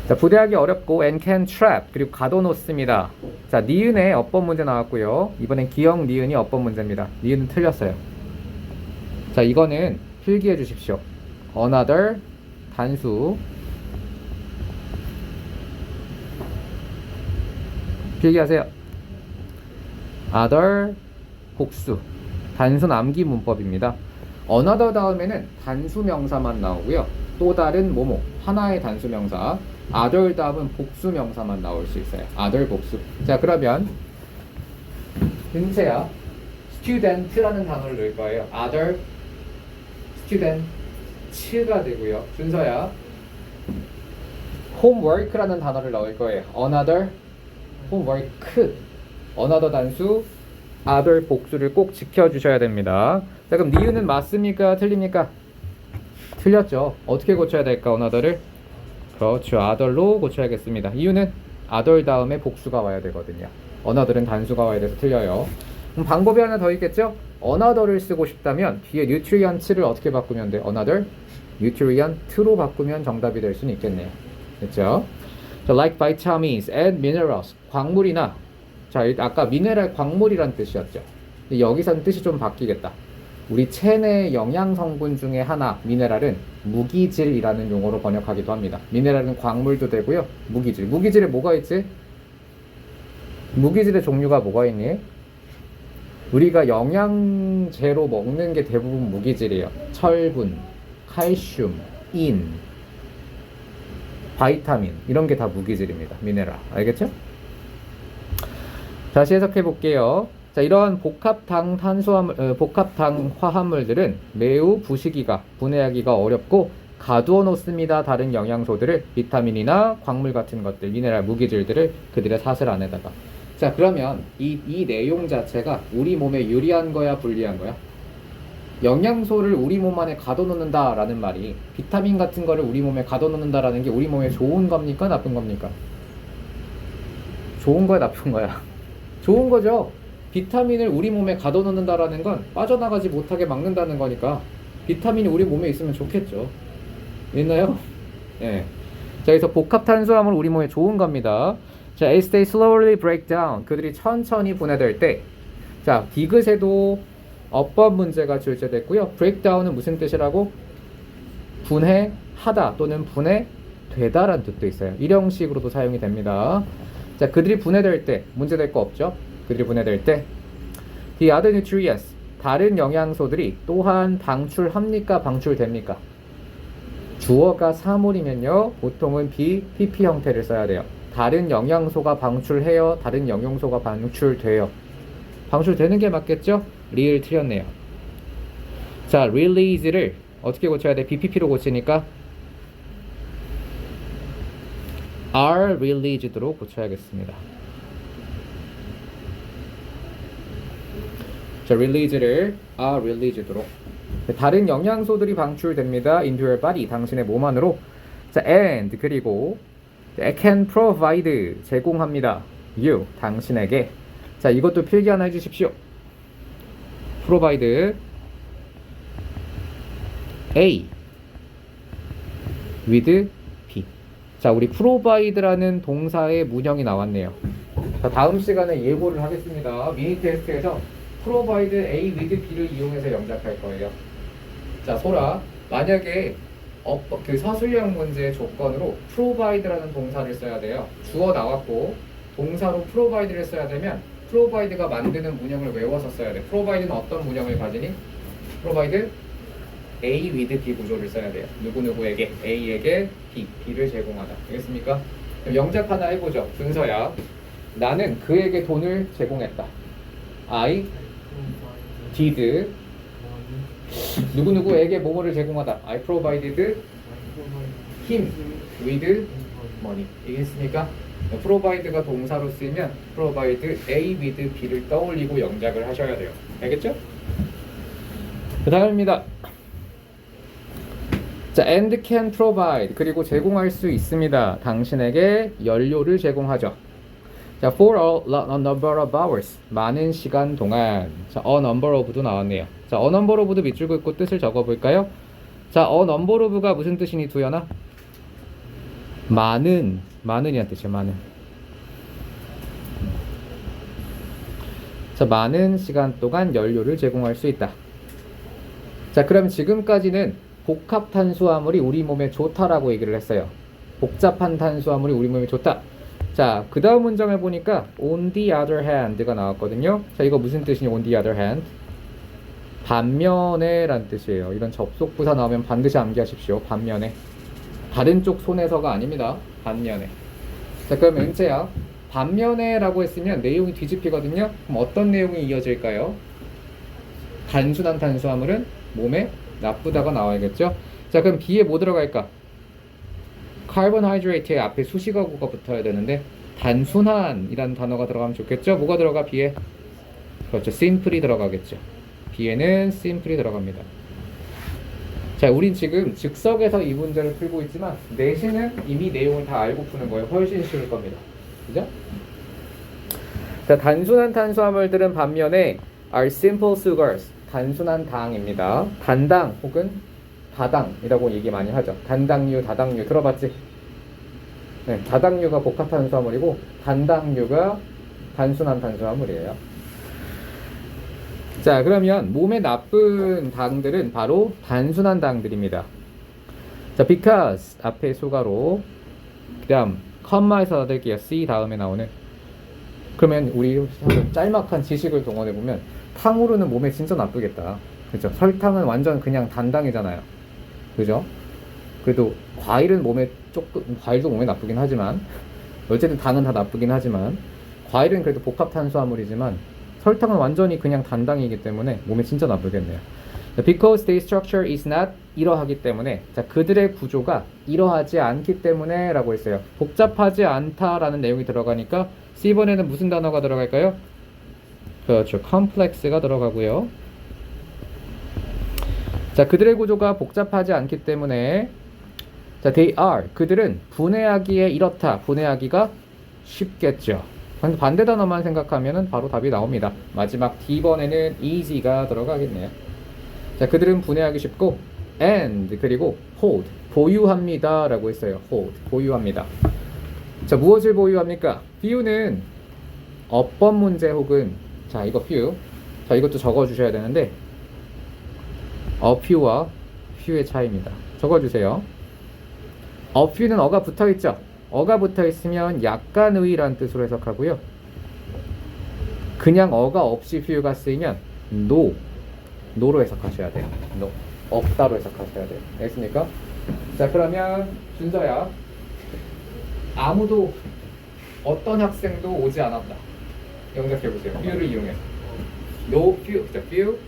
자, 분해하기 어렵고 and can trap 그리고 가둬놓습니다. 자, 니은의 어법 문제 나왔고요. 이번엔 기억 니은이 어법 문제입니다. 니은은 틀렸어요. 자, 이거는 필기해 주십시오. another 단수 필기하세요. other 복수 단순 암기 문법입니다. another 다음에는 단수 명사만 나오고요. 또 다른 뭐뭐 하나의 단수 명사 other 다음은 복수 명사만 나올 수 있어요. other 복수. 자 그러면 은채야 student라는 단어를 넣을 거예요. other student가 되고요. 준서야 homework라는 단어를 넣을 거예요. another homework another 단수 other 복수를 꼭 지켜주셔야 됩니다. 자 그럼 니은은 맞습니까? 틀립니까? 틀렸죠. 어떻게 고쳐야 될까? another를 그렇죠. other로 고쳐야겠습니다. 이유는 other 다음에 복수가 와야 되거든요. another은 단수가 와야 돼서 틀려요. 그럼 방법이 하나 더 있겠죠? another를 쓰고 싶다면 뒤에 nutrients를 어떻게 바꾸면 돼? another nutrient로 바꾸면 정답이 될 수는 있겠네요. 됐죠? 자, like vitamins and minerals 광물이나 자 아까 미네랄 광물이란 뜻이었죠. 여기서는 뜻이 좀 바뀌겠다. 우리 체내 영양 성분 중에 하나 미네랄은 무기질이라는 용어로 번역하기도 합니다. 미네랄은 광물도 되고요. 무기질. 무기질에 뭐가 있지? 무기질의 종류가 뭐가 있니? 우리가 영양제로 먹는 게 대부분 무기질이에요. 철분, 칼슘, 인, 바이타민 이런 게 다 무기질입니다. 미네랄. 알겠죠? 다시 해석해 볼게요. 자, 이러한 복합당 화합물들은 매우 부시기가, 분해하기가 어렵고 가두어 놓습니다. 다른 영양소들을 비타민이나 광물 같은 것들, 미네랄, 무기질들을 그들의 사슬 안에다가. 자, 그러면 이 내용 자체가 우리 몸에 유리한 거야, 불리한 거야? 영양소를 우리 몸 안에 가둬놓는다라는 말이 비타민 같은 거를 우리 몸에 가둬놓는다라는 게 우리 몸에 좋은 겁니까, 나쁜 겁니까? 좋은 거야, 나쁜 거야? 좋은 거죠. 비타민을 우리 몸에 가둬놓는다라는 건 빠져나가지 못하게 막는다는 거니까 비타민이 우리 몸에 있으면 좋겠죠. 있나요? 예. 자, 그래서 복합 탄수화물 우리 몸에 좋은 겁니다. 자, as they slowly break down 그들이 천천히 분해될 때 자, 디귿에도 어법 문제가 출제됐고요. breakdown은 무슨 뜻이라고? 분해하다 또는 분해되다라는 뜻도 있어요. 일형식으로도 사용이 됩니다. 자, 그들이 분해될 때 문제될 거 없죠? 그들이 분해될 때 the other nutrients 다른 영양소들이 또한 방출합니까? 방출됩니까? 주어가 사물이면요 보통은 PP 형태를 써야 돼요. 다른 영양소가 방출해요. 다른 영양소가 방출돼요. 방출되는 게 맞겠죠? 리을 틀렸네요. 자, release를 어떻게 고쳐야 돼? BPP로 고치니까 are released로 고쳐야겠습니다. 자, release를 are released로. 다른 영양소들이 방출됩니다. into your body, 당신의 몸 안으로. 자, and 그리고 can provide 제공합니다. you 당신에게. 자, 이것도 필기 하나 해주십시오. provide A with B. 자, 우리 provide라는 동사의 문형이 나왔네요. 자, 다음 시간에 예고를 하겠습니다. 미니 테스트에서 provide A with B를 이용해서 영작할 거예요. 자, 소라, 만약에 그 서술형 문제의 조건으로 provide라는 동사를 써야 돼요. 주어 나왔고 동사로 provide를 써야 되면 provide가 만드는 문형을 외워서 써야 돼. provide는 어떤 문형을 가지니? provide A with B 구조를 써야 돼요. 누구누구에게 A에게 B를 제공하다. 알겠습니까? 그럼 영작 하나 해보죠. 순서야. 나는 그에게 돈을 제공했다. I did 누구누구에게 뭐뭐를 제공하다. I provided him with money. 이해했습니까? provide가 동사로 쓰이면 provide A with B를 떠올리고 영작을 하셔야 돼요. 알겠죠? 그 다음입니다. 자, and can provide 그리고 제공할 수 있습니다. 당신에게 연료를 제공하죠. 자, for a number of hours 많은 시간 동안. 자, a number of도 나왔네요. 자, a number of도 밑줄 긋고 뜻을 적어볼까요? 자, a number of가 무슨 뜻이니 두연아? 많은이란 뜻이에요. 많은. 자, 많은 시간 동안 연료를 제공할 수 있다. 자, 그럼 지금까지는 복합 탄수화물이 우리 몸에 좋다라고 얘기를 했어요. 복잡한 탄수화물이 우리 몸에 좋다. 자, 그 다음 문장을 보니까 on the other hand가 나왔거든요. 자, 이거 무슨 뜻이니? on the other hand 반면에 란 뜻이에요. 이런 접속부사 나오면 반드시 암기하십시오. 반면에. 다른 쪽 손에서가 아닙니다. 반면에. 자, 그럼 은채야, 반면에 라고 했으면 내용이 뒤집히거든요. 그럼 어떤 내용이 이어질까요? 단순한 탄수화물은 몸에 나쁘다가 나와야겠죠. 자, 그럼 B에 뭐 들어갈까? 카본하이드레이트의 앞에 수식어구가 붙어야 되는데 단순한이라는 단어가 들어가면 좋겠죠. 뭐가 들어가? B에? 그렇죠. simply 들어가겠죠. B에는 simply 들어갑니다. 자, 우린 지금 즉석에서 이 문제를 풀고 있지만 내신은 이미 내용을 다 알고 푸는 거예요. 훨씬 쉬울 겁니다. 그죠? 자, 단순한 탄수화물들은 반면에 are simple sugars 단순한 당입니다. 단당 혹은 다당이라고 얘기 많이 하죠. 단당류, 다당류 들어봤지? 네, 다당류가 복합 탄수화물이고 단당류가 단순한 탄수화물이에요. 자, 그러면 몸에 나쁜 당들은 바로 단순한 당들입니다. 자, because 앞에 수가로 그다음 컴마에서 받을게요. C 다음에 나오는. 그러면 우리 짤막한 지식을 동원해 보면 탕후루는 몸에 진짜 나쁘겠다. 그죠? 설탕은 완전 그냥 단당이잖아요. 그죠? 그래도 과일은 몸에 조금, 과일도 몸에 나쁘긴 하지만 어쨌든 당은 다 나쁘긴 하지만 과일은 그래도 복합 탄수화물이지만 설탕은 완전히 그냥 단당이기 때문에 몸에 진짜 나쁘겠네요. Because their structure is not 이러하기 때문에. 자, 그들의 구조가 이러하지 않기 때문에 라고 했어요. 복잡하지 않다라는 내용이 들어가니까 C번에는 무슨 단어가 들어갈까요? 그렇죠. complex가 들어가고요. 자, 그들의 구조가 복잡하지 않기 때문에. 자, they are 그들은 분해하기에 이렇다. 분해하기가 쉽겠죠. 반대 단어만 생각하면 바로 답이 나옵니다. 마지막 D번에는 easy가 들어가겠네요. 자, 그들은 분해하기 쉽고 and 그리고 hold 보유합니다 라고 했어요. hold 보유합니다. 자, 무엇을 보유합니까? view는 어법 문제 혹은 자, 이거 view. 자, 이것도 적어주셔야 되는데 a view와 view의 차이입니다. 적어주세요. a view는 어가 붙어있죠. 어가 붙어있으면 약간의 란 뜻으로 해석하고요. 그냥 어가 없이 view가 쓰이면 no로 해석하셔야 돼요. no. 없다로 해석하셔야 돼요. 알겠습니까? 자, 그러면 준서야, 아무도 어떤 학생도 오지 않았다. 영작해보세요. view를 이용해서. No few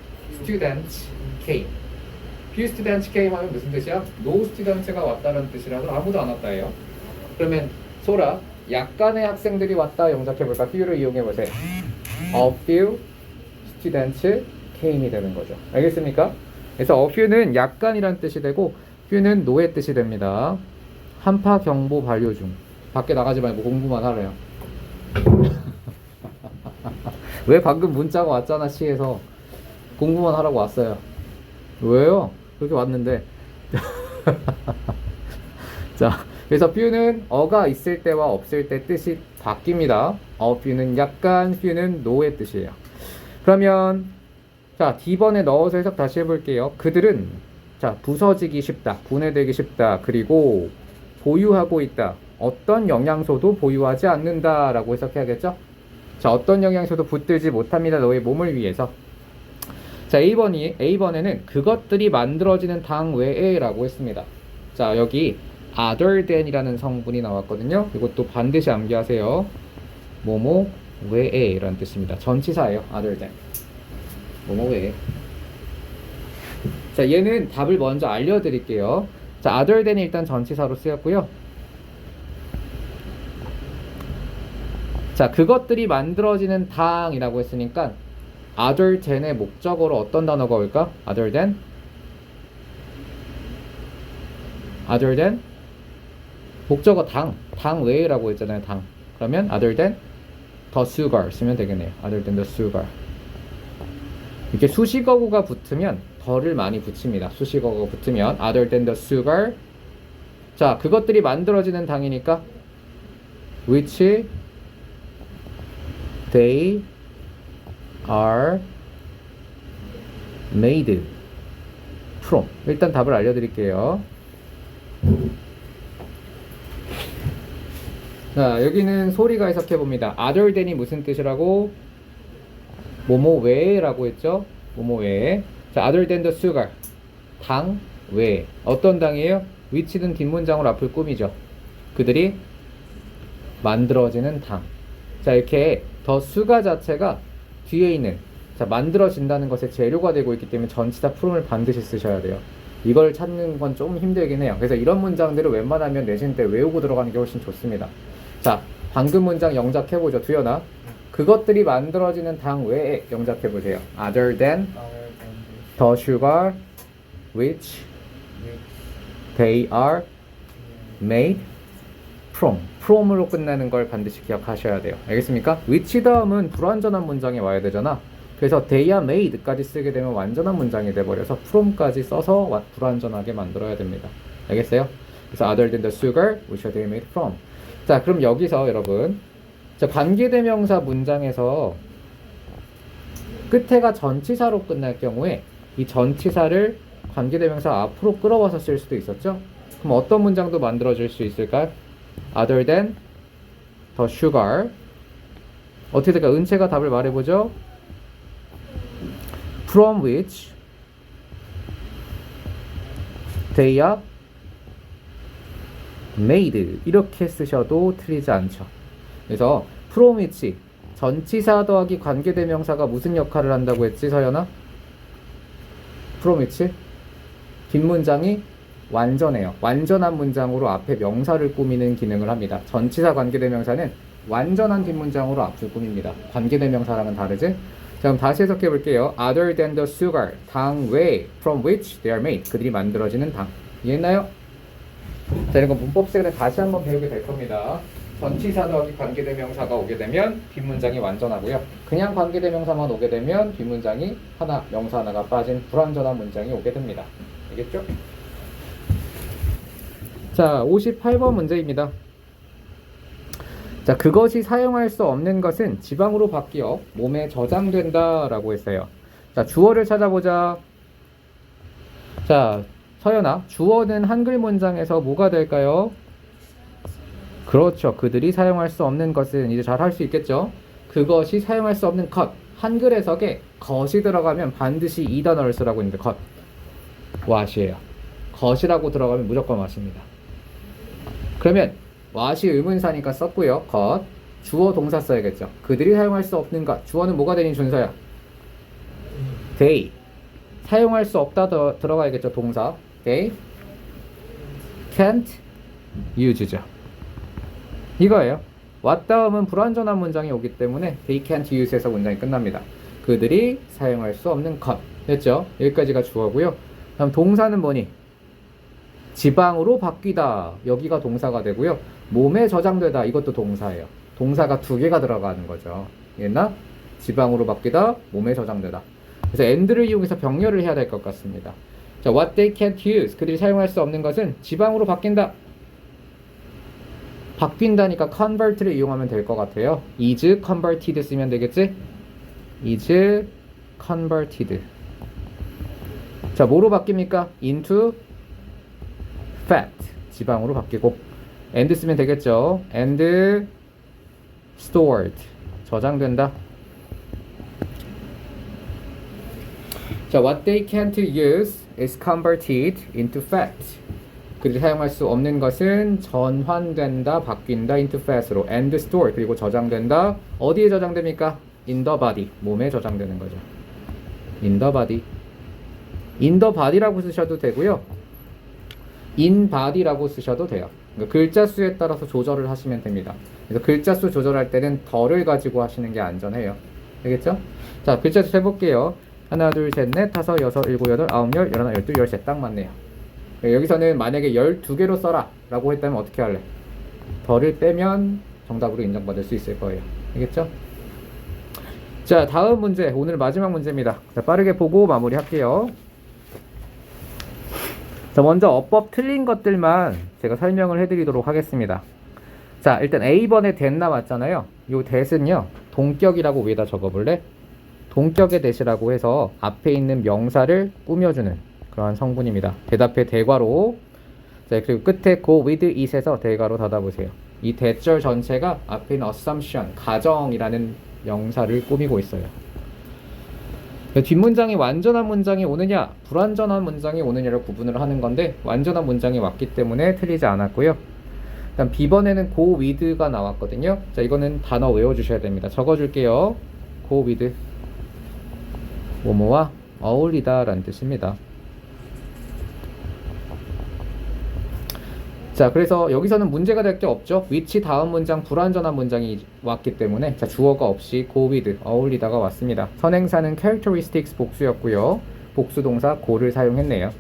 students came. few students came 하면 무슨 뜻이야? no students가 왔다는 뜻이라서 아무도 안 왔다예요. 그러면 소라 약간의 학생들이 왔다 영작해볼까? few를 이용해보세요. a few students came이 되는 거죠. 알겠습니까? 그래서 a few는 약간이란 뜻이 되고 few는 no의 뜻이 됩니다. 한파 경보 반려 중. 밖에 나가지 말고 공부만 하래요. 왜 방금 문자가 왔잖아 시에서. 공부만 하라고 왔어요. 왜요? 그렇게 왔는데. 자, 그래서 few는 어가 있을 때와 없을 때 뜻이 바뀝니다. few는 약간, few는 no의 뜻이에요. 그러면 자, D번에 넣어서 해석 다시 해볼게요. 그들은 자, 부서지기 쉽다, 분해되기 쉽다, 그리고 보유하고 있다. 어떤 영양소도 보유하지 않는다 라고 해석해야겠죠? 자, 어떤 영양소도 붙들지 못합니다. 너의 몸을 위해서. 자, A번에는 그것들이 만들어지는 당 외에 라고 했습니다. 자, 여기 other than이라는 성분이 나왔거든요. 이것도 반드시 암기하세요. 뭐뭐 외에 라는 뜻입니다. 전치사예요. other than. 뭐뭐 외에. 자, 얘는 답을 먼저 알려드릴게요. 자, other than이 일단 전치사로 쓰였고요. 자, 그것들이 만들어지는 당이라고 했으니까 other than의 목적어로 어떤 단어가 올까? other than? other than? 목적어 당 외라고 했잖아요. 당. 그러면 other than the sugar 쓰면 되겠네요. other than the sugar. 이렇게 수식어구가 붙으면 더를 많이 붙입니다. 수식어구가 붙으면 other than the sugar. 자, 그것들이 만들어지는 당이니까 which they are made from. 일단 답을 알려드릴게요. 자, 여기는 소리가 해석해봅니다. other than이 무슨 뜻이라고? 뭐뭐 외에라고 했죠? 뭐뭐 외에. 자, other than the sugar. 당 외에. 어떤 당이에요? which는 뒷문장으로 앞을 꾸미죠. 그들이 만들어지는 당. 자, 이렇게 더 수가 자체가 뒤에 있는, 자, 만들어진다는 것의 재료가 되고 있기 때문에 전치사 프롬을 반드시 쓰셔야 돼요. 이걸 찾는 건 좀 힘들긴 해요. 그래서 이런 문장들을 웬만하면 내신 때 외우고 들어가는 게 훨씬 좋습니다. 자, 방금 문장 영작해보죠. 두연아. 그것들이 만들어지는 당 외에 영작해보세요. other than the sugar which they are made from. from으로 끝나는 걸 반드시 기억하셔야 돼요. 알겠습니까? which 다음은 불완전한 문장에 와야 되잖아. 그래서 they are made까지 쓰게 되면 완전한 문장이 돼버려서 from까지 써서 불완전하게 만들어야 됩니다. 알겠어요? 그래서 other than the sugar which they are made from. 자, 그럼 여기서 여러분, 자, 관계대명사 문장에서 끝에가 전치사로 끝날 경우에 이 전치사를 관계대명사 앞으로 끌어와서 쓸 수도 있었죠? 그럼 어떤 문장도 만들어질 수 있을까요? other than the sugar. 어떻게 될까? 은채가 답을 말해보죠. from which they are made. 이렇게 쓰셔도 틀리지 않죠. 그래서 from which 전치사 더하기 관계대명사가 무슨 역할을 한다고 했지, 서연아? from which 뒷문장이 완전해요. 완전한 문장으로 앞에 명사를 꾸미는 기능을 합니다. 전치사 관계대명사는 완전한 뒷문장으로 앞을 꾸밉니다. 관계대명사랑은 다르지? 자, 그럼 다시 해석해 볼게요. other than the sugar, 당 외, from which they are made. 그들이 만들어지는 당. 이해했나요? 자, 이런 거 문법 시간에 다시 한번 배우게 될 겁니다. 전치사 더하기 관계대명사가 오게 되면 뒷문장이 완전하고요. 그냥 관계대명사만 오게 되면 뒷문장이 하나, 명사 하나가 빠진 불완전한 문장이 오게 됩니다. 알겠죠? 자, 58번 문제입니다. 자, 그것이 사용할 수 없는 것은 지방으로 바뀌어 몸에 저장된다 라고 했어요. 자, 주어를 찾아보자. 자, 서연아, 주어는 한글 문장에서 뭐가 될까요? 그렇죠. 그들이 사용할 수 없는 것은 이제 잘 할 수 있겠죠? 그것이 사용할 수 없는 것. 한글 해석에 것이 들어가면 반드시 이 단어를 쓰라고 했는데 것. what이에요. 것이라고 들어가면 무조건 what입니다. 그러면 what이 의문사니까 썼고요. 것. 주어 동사 써야겠죠. 그들이 사용할 수 없는 것. 주어는 뭐가 되니 준서야? they. 사용할 수 없다 들어가야겠죠. 동사. They can't use죠. 이거예요. what 다음은 불완전한 문장이 오기 때문에 they can't use에서 문장이 끝납니다. 그들이 사용할 수 없는 것. 됐죠? 여기까지가 주어고요. 다음 동사는 뭐니? 지방으로 바뀌다. 여기가 동사가 되고요. 몸에 저장되다. 이것도 동사예요. 동사가 두 개가 들어가는 거죠. 얘나 지방으로 바뀌다, 몸에 저장되다. 그래서 and를 이용해서 병렬을 해야 될 것 같습니다. 자, what they can't use. 그들이 사용할 수 없는 것은 지방으로 바뀐다. 바뀐다니까 convert를 이용하면 될 것 같아요. is converted 쓰면 되겠지? is converted. 자, 뭐로 바뀝니까? into fat. 지방으로 바뀌고. and 쓰면 되겠죠? and stored. 저장된다. 자, what they can't use is converted into fat. 그들이 사용할 수 없는 것은 전환된다, 바뀐다, into fat으로, and stored, 그리고 저장된다. 어디에 저장됩니까? in the body, 몸에 저장되는 거죠. in the body. in the body라고 쓰셔도 되고요. in body라고 쓰셔도 돼요. 그러니까 글자 수에 따라서 조절을 하시면 됩니다. 그래서 글자 수 조절할 때는 더를 가지고 하시는 게 안전해요. 되겠죠? 자, 글자 수 해볼게요. 하나, 둘, 셋, 넷, 다섯, 여섯, 일곱, 여덟, 아홉, 열, 열하나, 열둘, 열셋. 딱 맞네요. 여기서는 만약에 12개로 써라 라고 했다면 어떻게 할래? 덜을 빼면 정답으로 인정받을 수 있을 거예요. 알겠죠? 자, 다음 문제. 오늘 마지막 문제입니다. 자, 빠르게 보고 마무리 할게요. 자, 먼저 어법 틀린 것들만 제가 설명을 해드리도록 하겠습니다. 자, 일단 A번에 that 나왔잖아요. 요 that은요, 동격이라고 위에다 적어볼래? 동격의 that이라고 해서 앞에 있는 명사를 꾸며주는 그러한 성분입니다. 대답해 대괄호. 자, 그리고 끝에 go with it에서 대괄호 닫아보세요. 이 that절 전체가 앞에 있는 assumption, 가정이라는 명사를 꾸미고 있어요. 뒷문장이 완전한 문장이 오느냐, 불완전한 문장이 오느냐를 구분을 하는 건데 완전한 문장이 왔기 때문에 틀리지 않았고요. 그다음 B번에는 go with가 나왔거든요. 자, 이거는 단어 외워주셔야 됩니다. 적어줄게요. go with. 뭐뭐와 어울리다 라는 뜻입니다. 자, 그래서 여기서는 문제가 될 게 없죠. which 다음 문장 불완전한 문장이 왔기 때문에 자, 주어가 없이 go with 어울리다가 왔습니다. 선행사는 characteristics 복수였고요. 복수 동사 go를 사용했네요.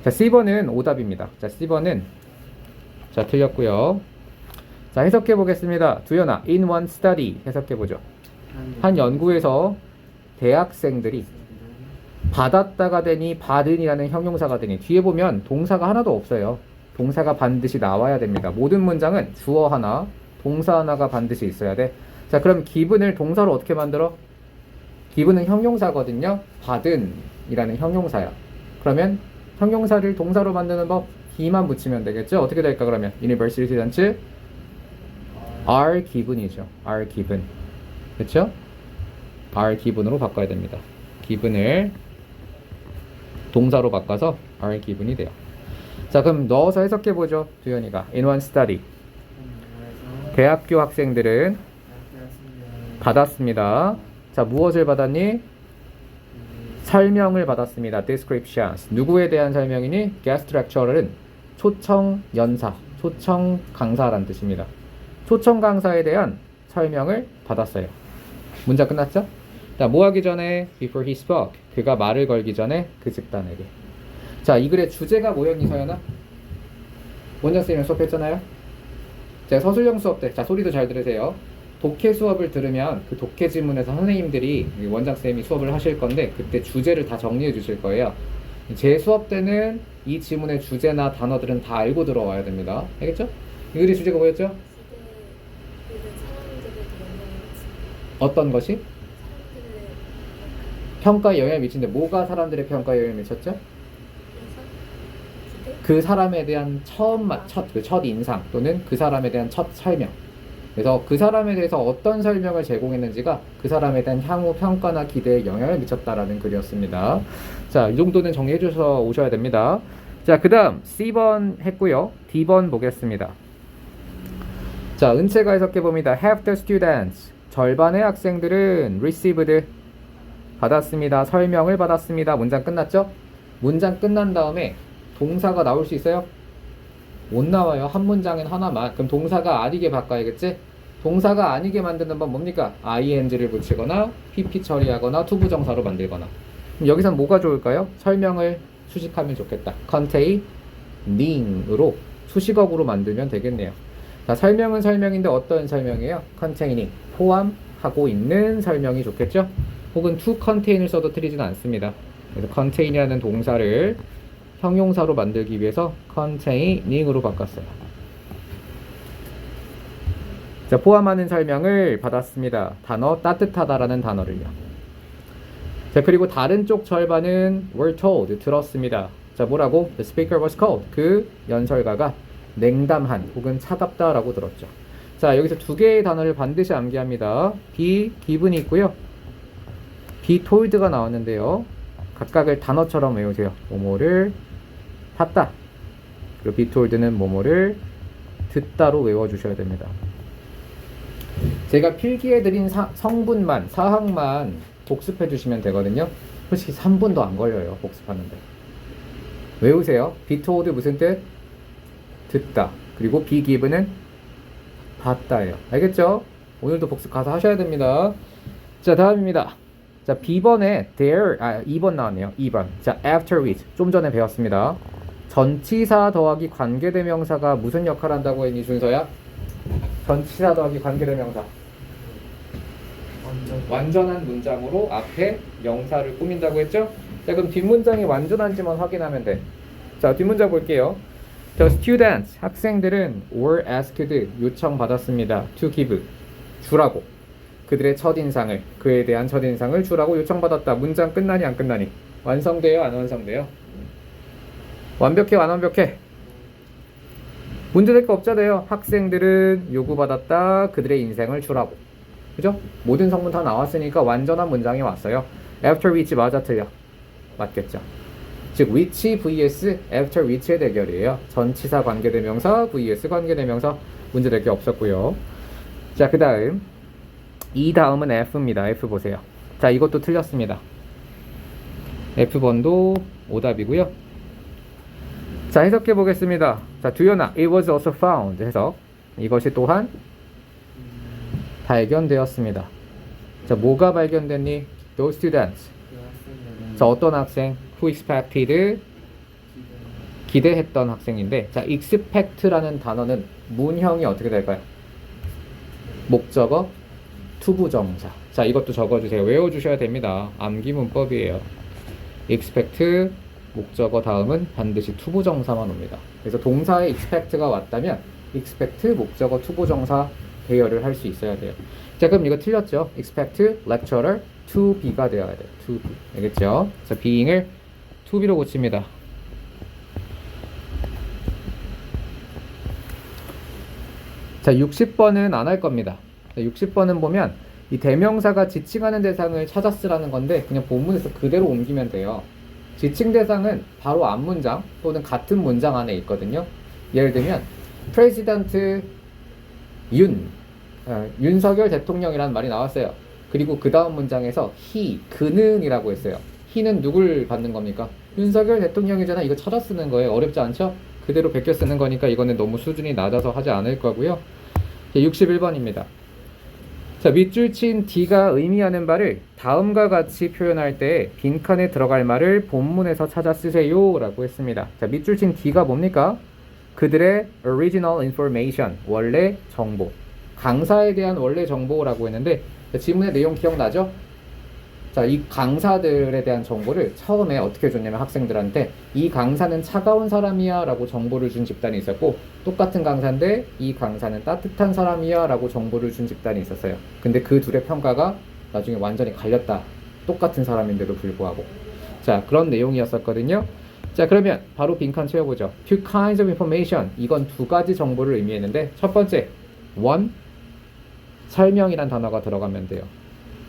자, C번은 오답입니다. 자, C번은 자, 틀렸고요. 자, 해석해 보겠습니다. 두연아, in one study 해석해 보죠. 한 연구에서 대학생들이 받았다가 되니 받은이라는 형용사가 되니 뒤에 보면 동사가 하나도 없어요. 동사가 반드시 나와야 됩니다. 모든 문장은 주어 하나, 동사 하나가 반드시 있어야 돼. 자, 그럼 given을 동사로 어떻게 만들어? given은 형용사거든요. 받은이라는 형용사야. 그러면 형용사를 동사로 만드는 법 he만 붙이면 되겠죠? 어떻게 될까 그러면? University students are given이죠. are given. 그렇죠? are given으로 바꿔야 됩니다. given을 동사로 바꿔서 are given이 돼요. 자, 그럼 넣어서 해석해보죠. 두현이가 in one study 대학교 학생들은 받았습니다. 자, 무엇을 받았니? 설명을 받았습니다. descriptions. 누구에 대한 설명이니? guest lecturer은 초청 연사, 초청 강사라는 뜻입니다. 초청 강사에 대한 설명을 받았어요. 문장 끝났죠? 자, 뭐 하기 전에? before he spoke. 그가 말을 걸기 전에 그 집단에게. 자, 이 글의 주제가 뭐였니, 서연아? 원장쌤이랑 수업했잖아요? 제가 서술형 수업 때, 자, 소리도 잘 들으세요. 독해 수업을 들으면 그 독해 지문에서 선생님들이 원장쌤이 수업을 하실 건데 그때 주제를 다 정리해 주실 거예요. 제 수업 때는 이 지문의 주제나 단어들은 다 알고 들어와야 됩니다. 알겠죠? 이 글의 주제가 뭐였죠? 어떤 것이? 평가에 영향을 미친데 뭐가 사람들의 평가에 영향을 미쳤죠? 그 사람에 대한 첫 인상 또는 그 사람에 대한 첫 설명. 그래서 그 사람에 대해서 어떤 설명을 제공했는지가 그 사람에 대한 향후 평가나 기대에 영향을 미쳤다라는 글이었습니다. 자, 이 정도는 정리해 주셔서 오셔야 됩니다. 자, 그 다음 C번 했고요. D번 보겠습니다. 자, 은채가 해석해 봅니다. Half the students, 절반의 학생들은 received, 받았습니다. 설명을 받았습니다. 문장 끝났죠? 문장 끝난 다음에 동사가 나올 수 있어요? 못 나와요. 한 문장엔 하나만. 그럼 동사가 아니게 바꿔야겠지? 동사가 아니게 만드는 법 뭡니까? ing를 붙이거나 pp 처리하거나 투부정사로 만들거나. 그럼 여기선 뭐가 좋을까요? 설명을 수식하면 좋겠다. containing 으로 수식어구로 만들면 되겠네요. 자, 설명은 설명인데 어떤 설명이에요? containing, 포함하고 있는 설명이 좋겠죠? 혹은 to contain을 써도 틀리지는 않습니다. 그래서 contain이라는 동사를 형용사로 만들기 위해서 containing으로 바꿨어요. 자, 포함하는 설명을 받았습니다. 단어 따뜻하다라는 단어를요. 자, 그리고 다른 쪽 절반은 were told, 들었습니다. 자, 뭐라고? The speaker was cold. 그 연설가가 냉담한 혹은 차갑다라고 들었죠. 자, 여기서 두 개의 단어를 반드시 암기합니다. be given이 있고요. be told가 나왔는데요. 각각을 단어처럼 외우세요. 뭐뭐를 봤다. 그리고 be told는 뭐뭐를 듣다로 외워주셔야 됩니다. 제가 필기해 드린 성분만, 사항만 복습해 주시면 되거든요. 솔직히 3분도 안 걸려요, 복습하는데. 외우세요. be told 무슨 뜻? 듣다. 그리고 be given은 봤다예요. 알겠죠? 오늘도 복습 가서 하셔야 됩니다. 자, 다음입니다. 자, B번에 there, 2번 나왔네요. 2번. 자, after which. 좀 전에 배웠습니다. 전치사 더하기 관계대명사가 무슨 역할을 한다고 했니, 준서야? 전치사 더하기 관계대명사. 완전한 문장으로 앞에 명사를 꾸민다고 했죠? 자, 그럼 뒷문장이 완전한지만 확인하면 돼. 자, 뒷문장 볼게요. The students, 학생들은 were asked, 요청받았습니다. to give, 주라고. 그들의 첫인상을, 그에 대한 첫인상을 주라고 요청받았다. 문장 끝나니 안 끝나니? 완성돼요? 안 완성돼요? 완벽해? 안 완벽해? 문제될 거 없잖아요. 학생들은 요구받았다. 그들의 인생을 주라고. 그죠? 모든 성분 다 나왔으니까 완전한 문장이 왔어요. after which 맞아 틀려? 맞겠죠. 즉 which vs after which의 대결이에요. 전치사 관계대명사 vs 관계대명사. 문제될 게 없었고요. 자, 그 다음 이 다음은 F입니다. F 보세요. 자, 이것도 틀렸습니다. F번도 오답이고요. 자, 해석해 보겠습니다. 자, 두연아, it was also found. 해석. 이것이 또한 발견되었습니다. 자, 뭐가 발견됐니? Those students. 자, 어떤 학생? Who expected. 기대했던 학생인데, 자, expect라는 단어는 문형이 어떻게 될까요? 목적어, 투부정사. 자, 이것도 적어주세요. 외워주셔야 됩니다. 암기 문법이에요. expect, 목적어 다음은 반드시 투부정사만 옵니다. 그래서 동사에 expect가 왔다면 expect, 목적어, 투부정사 대열을 할 수 있어야 돼요. 자, 그럼 이거 틀렸죠? expect lecturer to be가 되어야 돼요. to be. 알겠죠? 그래서 being을 to be로 고칩니다. 자, 60번은 안 할 겁니다. 60번은 보면 이 대명사가 지칭하는 대상을 찾아 쓰라는 건데 그냥 본문에서 그대로 옮기면 돼요. 지칭 대상은 바로 앞 문장 또는 같은 문장 안에 있거든요. 예를 들면 프레지던트 윤석열 대통령이라는 말이 나왔어요. 그리고 그 다음 문장에서 그는 이라고 했어요. he는 누굴 받는 겁니까? 윤석열 대통령이잖아. 이거 찾아 쓰는 거예요. 어렵지 않죠? 그대로 베껴 쓰는 거니까 이거는 너무 수준이 낮아서 하지 않을 거고요. 61번입니다. 자, 밑줄 친 D가 의미하는 바를 다음과 같이 표현할 때 빈칸에 들어갈 말을 본문에서 찾아 쓰세요 라고 했습니다. 자, 밑줄 친 D가 뭡니까? 그들의 original information, 원래 정보. 강사에 대한 원래 정보라고 했는데, 자, 지문의 내용 기억나죠? 자, 이 강사들에 대한 정보를 처음에 어떻게 줬냐면 학생들한테 이 강사는 차가운 사람이야 라고 정보를 준 집단이 있었고, 똑같은 강사인데 이 강사는 따뜻한 사람이야 라고 정보를 준 집단이 있었어요. 근데 그 둘의 평가가 나중에 완전히 갈렸다. 똑같은 사람인데도 불구하고. 자, 그런 내용이었었거든요. 자, 그러면 바로 빈칸 채워보죠. Two kinds of information. 이건 두 가지 정보를 의미했는데, 첫 번째 one, 설명이란 단어가 들어가면 돼요.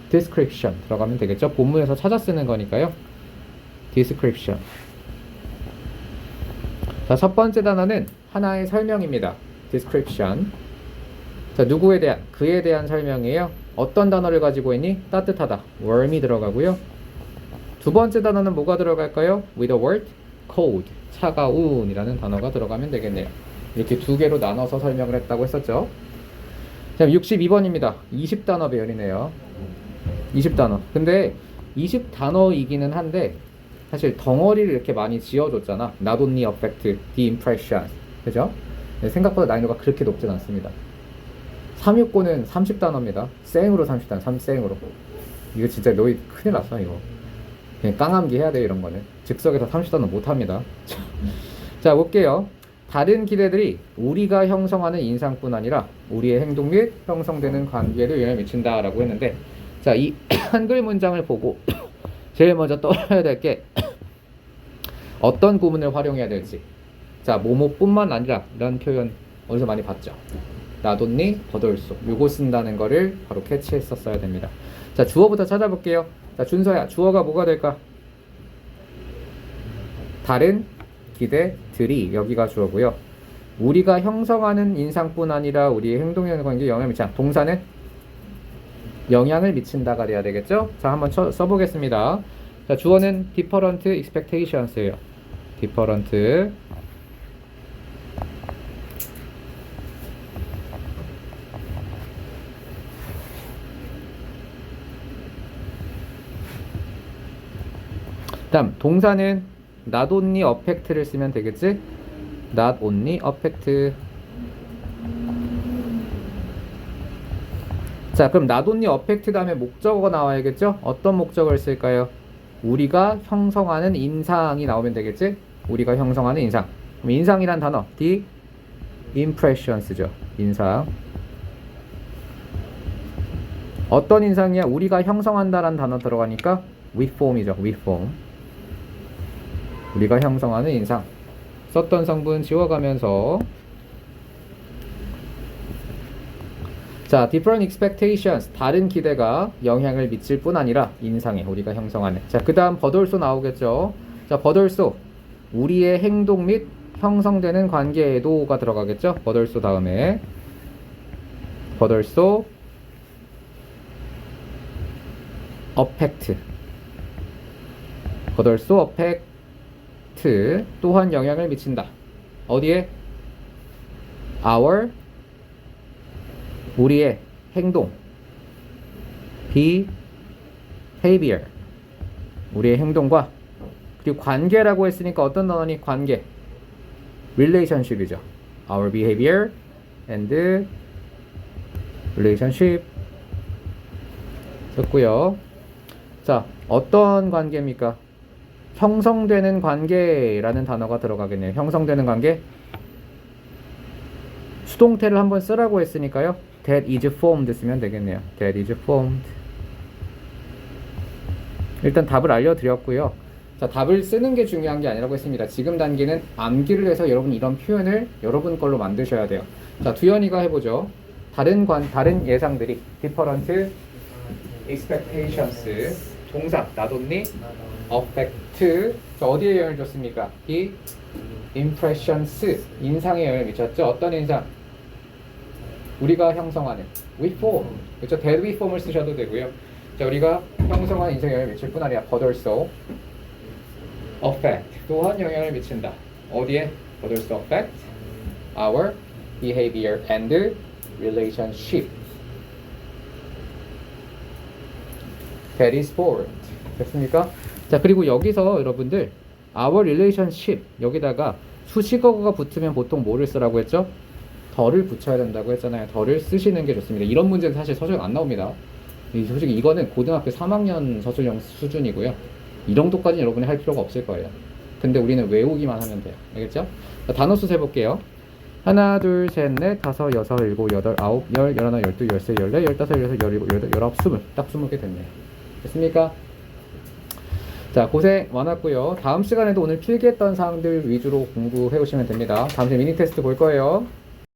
description 들어가면 되겠죠. 본문에서 찾아 쓰는 거니까요. description. 자, 첫 번째 단어는 하나의 설명입니다. description. 자, 누구에 대한? 그에 대한 설명이에요. 어떤 단어를 가지고 있니? 따뜻하다. warm이 들어가고요. 두 번째 단어는 뭐가 들어갈까요? with the word cold, 차가운이라는 단어가 들어가면 되겠네요. 이렇게 두 개로 나눠서 설명을 했다고 했었죠. 자, 62번입니다. 20단어 배열이네요. 20단어. 근데 20단어이기는 한데 사실 덩어리를 이렇게 많이 지어줬잖아. Not only affect the impression. 그죠? 생각보다 난이도가 그렇게 높진 않습니다. 369는 30단어입니다. 생으로 30단어, 3생으로. 이거 진짜 너희 큰일 났어, 이거. 그냥 깡암기 해야 돼, 이런 거는. 즉석에서 30단어 못합니다. 자, 볼게요. 다른 기대들이 우리가 형성하는 인상뿐 아니라 우리의 행동 및 형성되는 관계에도 영향을 미친다라고 했는데, 자, 이 한글 문장을 보고 제일 먼저 떠올려야 될 게 어떤 구문을 활용해야 될지. 자, 뭐뭐뿐만 아니라 이런 표현 어디서 많이 봤죠? 나돈니 버돌소. 요거 쓴다는 거를 바로 캐치했었어야 됩니다. 자, 주어부터 찾아볼게요. 자, 준서야, 주어가 뭐가 될까? 다른 기대들이, 여기가 주어고요. 우리가 형성하는 인상뿐 아니라 우리의 행동에 관계에 영향을 미친다. 동사는 영향을 미친다가 돼야 되겠죠? 자, 한번 써보겠습니다. 자, 주어는 different expectations예요. different 다음 동사는 not only affect를 쓰면 되겠지? not only affect. 자, 그럼 not only affect 다음에 목적어가 나와야겠죠? 어떤 목적어를 쓸까요? 우리가 형성하는 인상이 나오면 되겠지? 우리가 형성하는 인상. 그럼 인상이란 단어 the impressions죠. 인상. 어떤 인상이야? 우리가 형성한다라는 단어 들어가니까 we form이죠. we form. 우리가 형성하는 인상. 썼던 성분 지워가면서, 자, different expectations, 다른 기대가 영향을 미칠 뿐 아니라 인상에 우리가 형성하는. 자, 그 다음 but also 나오겠죠. 자, but also 우리의 행동 및 형성되는 관계에도가 들어가겠죠. but also 다음에 but also affect, but also affect, 또한 영향을 미친다. 어디에? our, 우리의 행동, behavior, 우리의 행동과, 그리고 관계라고 했으니까 어떤 단어니? 관계, relationship이죠. our behavior and relationship 썼고요. 자, 어떤 관계입니까? 형성되는 관계라는 단어가 들어가겠네요. 형성되는 관계. 수동태를 한번 쓰라고 했으니까요. That is formed 쓰면 되겠네요. That is formed. 일단 답을 알려드렸고요. 자, 답을 쓰는 게 중요한 게 아니라고 했습니다. 지금 단계는 암기를 해서 여러분 이런 표현을 여러분 걸로 만드셔야 돼요. 자, 두현이가 해보죠. 다른 예상들이 different expectations. 동사 not only affect. 자, 어디에 영향을 줬습니까? 이 impressions, 인상에 영향을 미쳤죠. 어떤 인상? 우리가 형성하는 we form. 그렇죠? that we form을 쓰셔도 되고요. 자, 우리가 형성하는 인상에 영향을 미칠 뿐 아니라 but also affect, 또한 영향을 미친다. 어디에? but also affect our behavior and relationship. that is formed. 됐습니까? 자, 그리고 여기서 여러분들 our relationship, 여기다가 수식어가 붙으면 보통 뭐를 쓰라고 했죠? 더를 붙여야 된다고 했잖아요. 더를 쓰시는 게 좋습니다. 이런 문제는 사실 서술형 안 나옵니다. 솔직히 이거는 고등학교 3학년 서술형 수준이고요. 이 정도까지는 여러분이 할 필요가 없을 거예요. 근데 우리는 외우기만 하면 돼요. 알겠죠? 자, 단어 수 세볼게요. 하나, 둘, 셋, 넷, 다섯, 여섯, 일곱, 여덟, 아홉, 열, 열하나, 열두, 열세, 열네, 열다섯, 열여섯, 열일곱, 열여덟, 열아홉, 스물. 딱 20개 됐네요. 됐습니까? 자, 고생 많았고요. 다음 시간에도 오늘 필기했던 사항들 위주로 공부해 오시면 됩니다. 다음 시간에 미니 테스트 볼 거예요.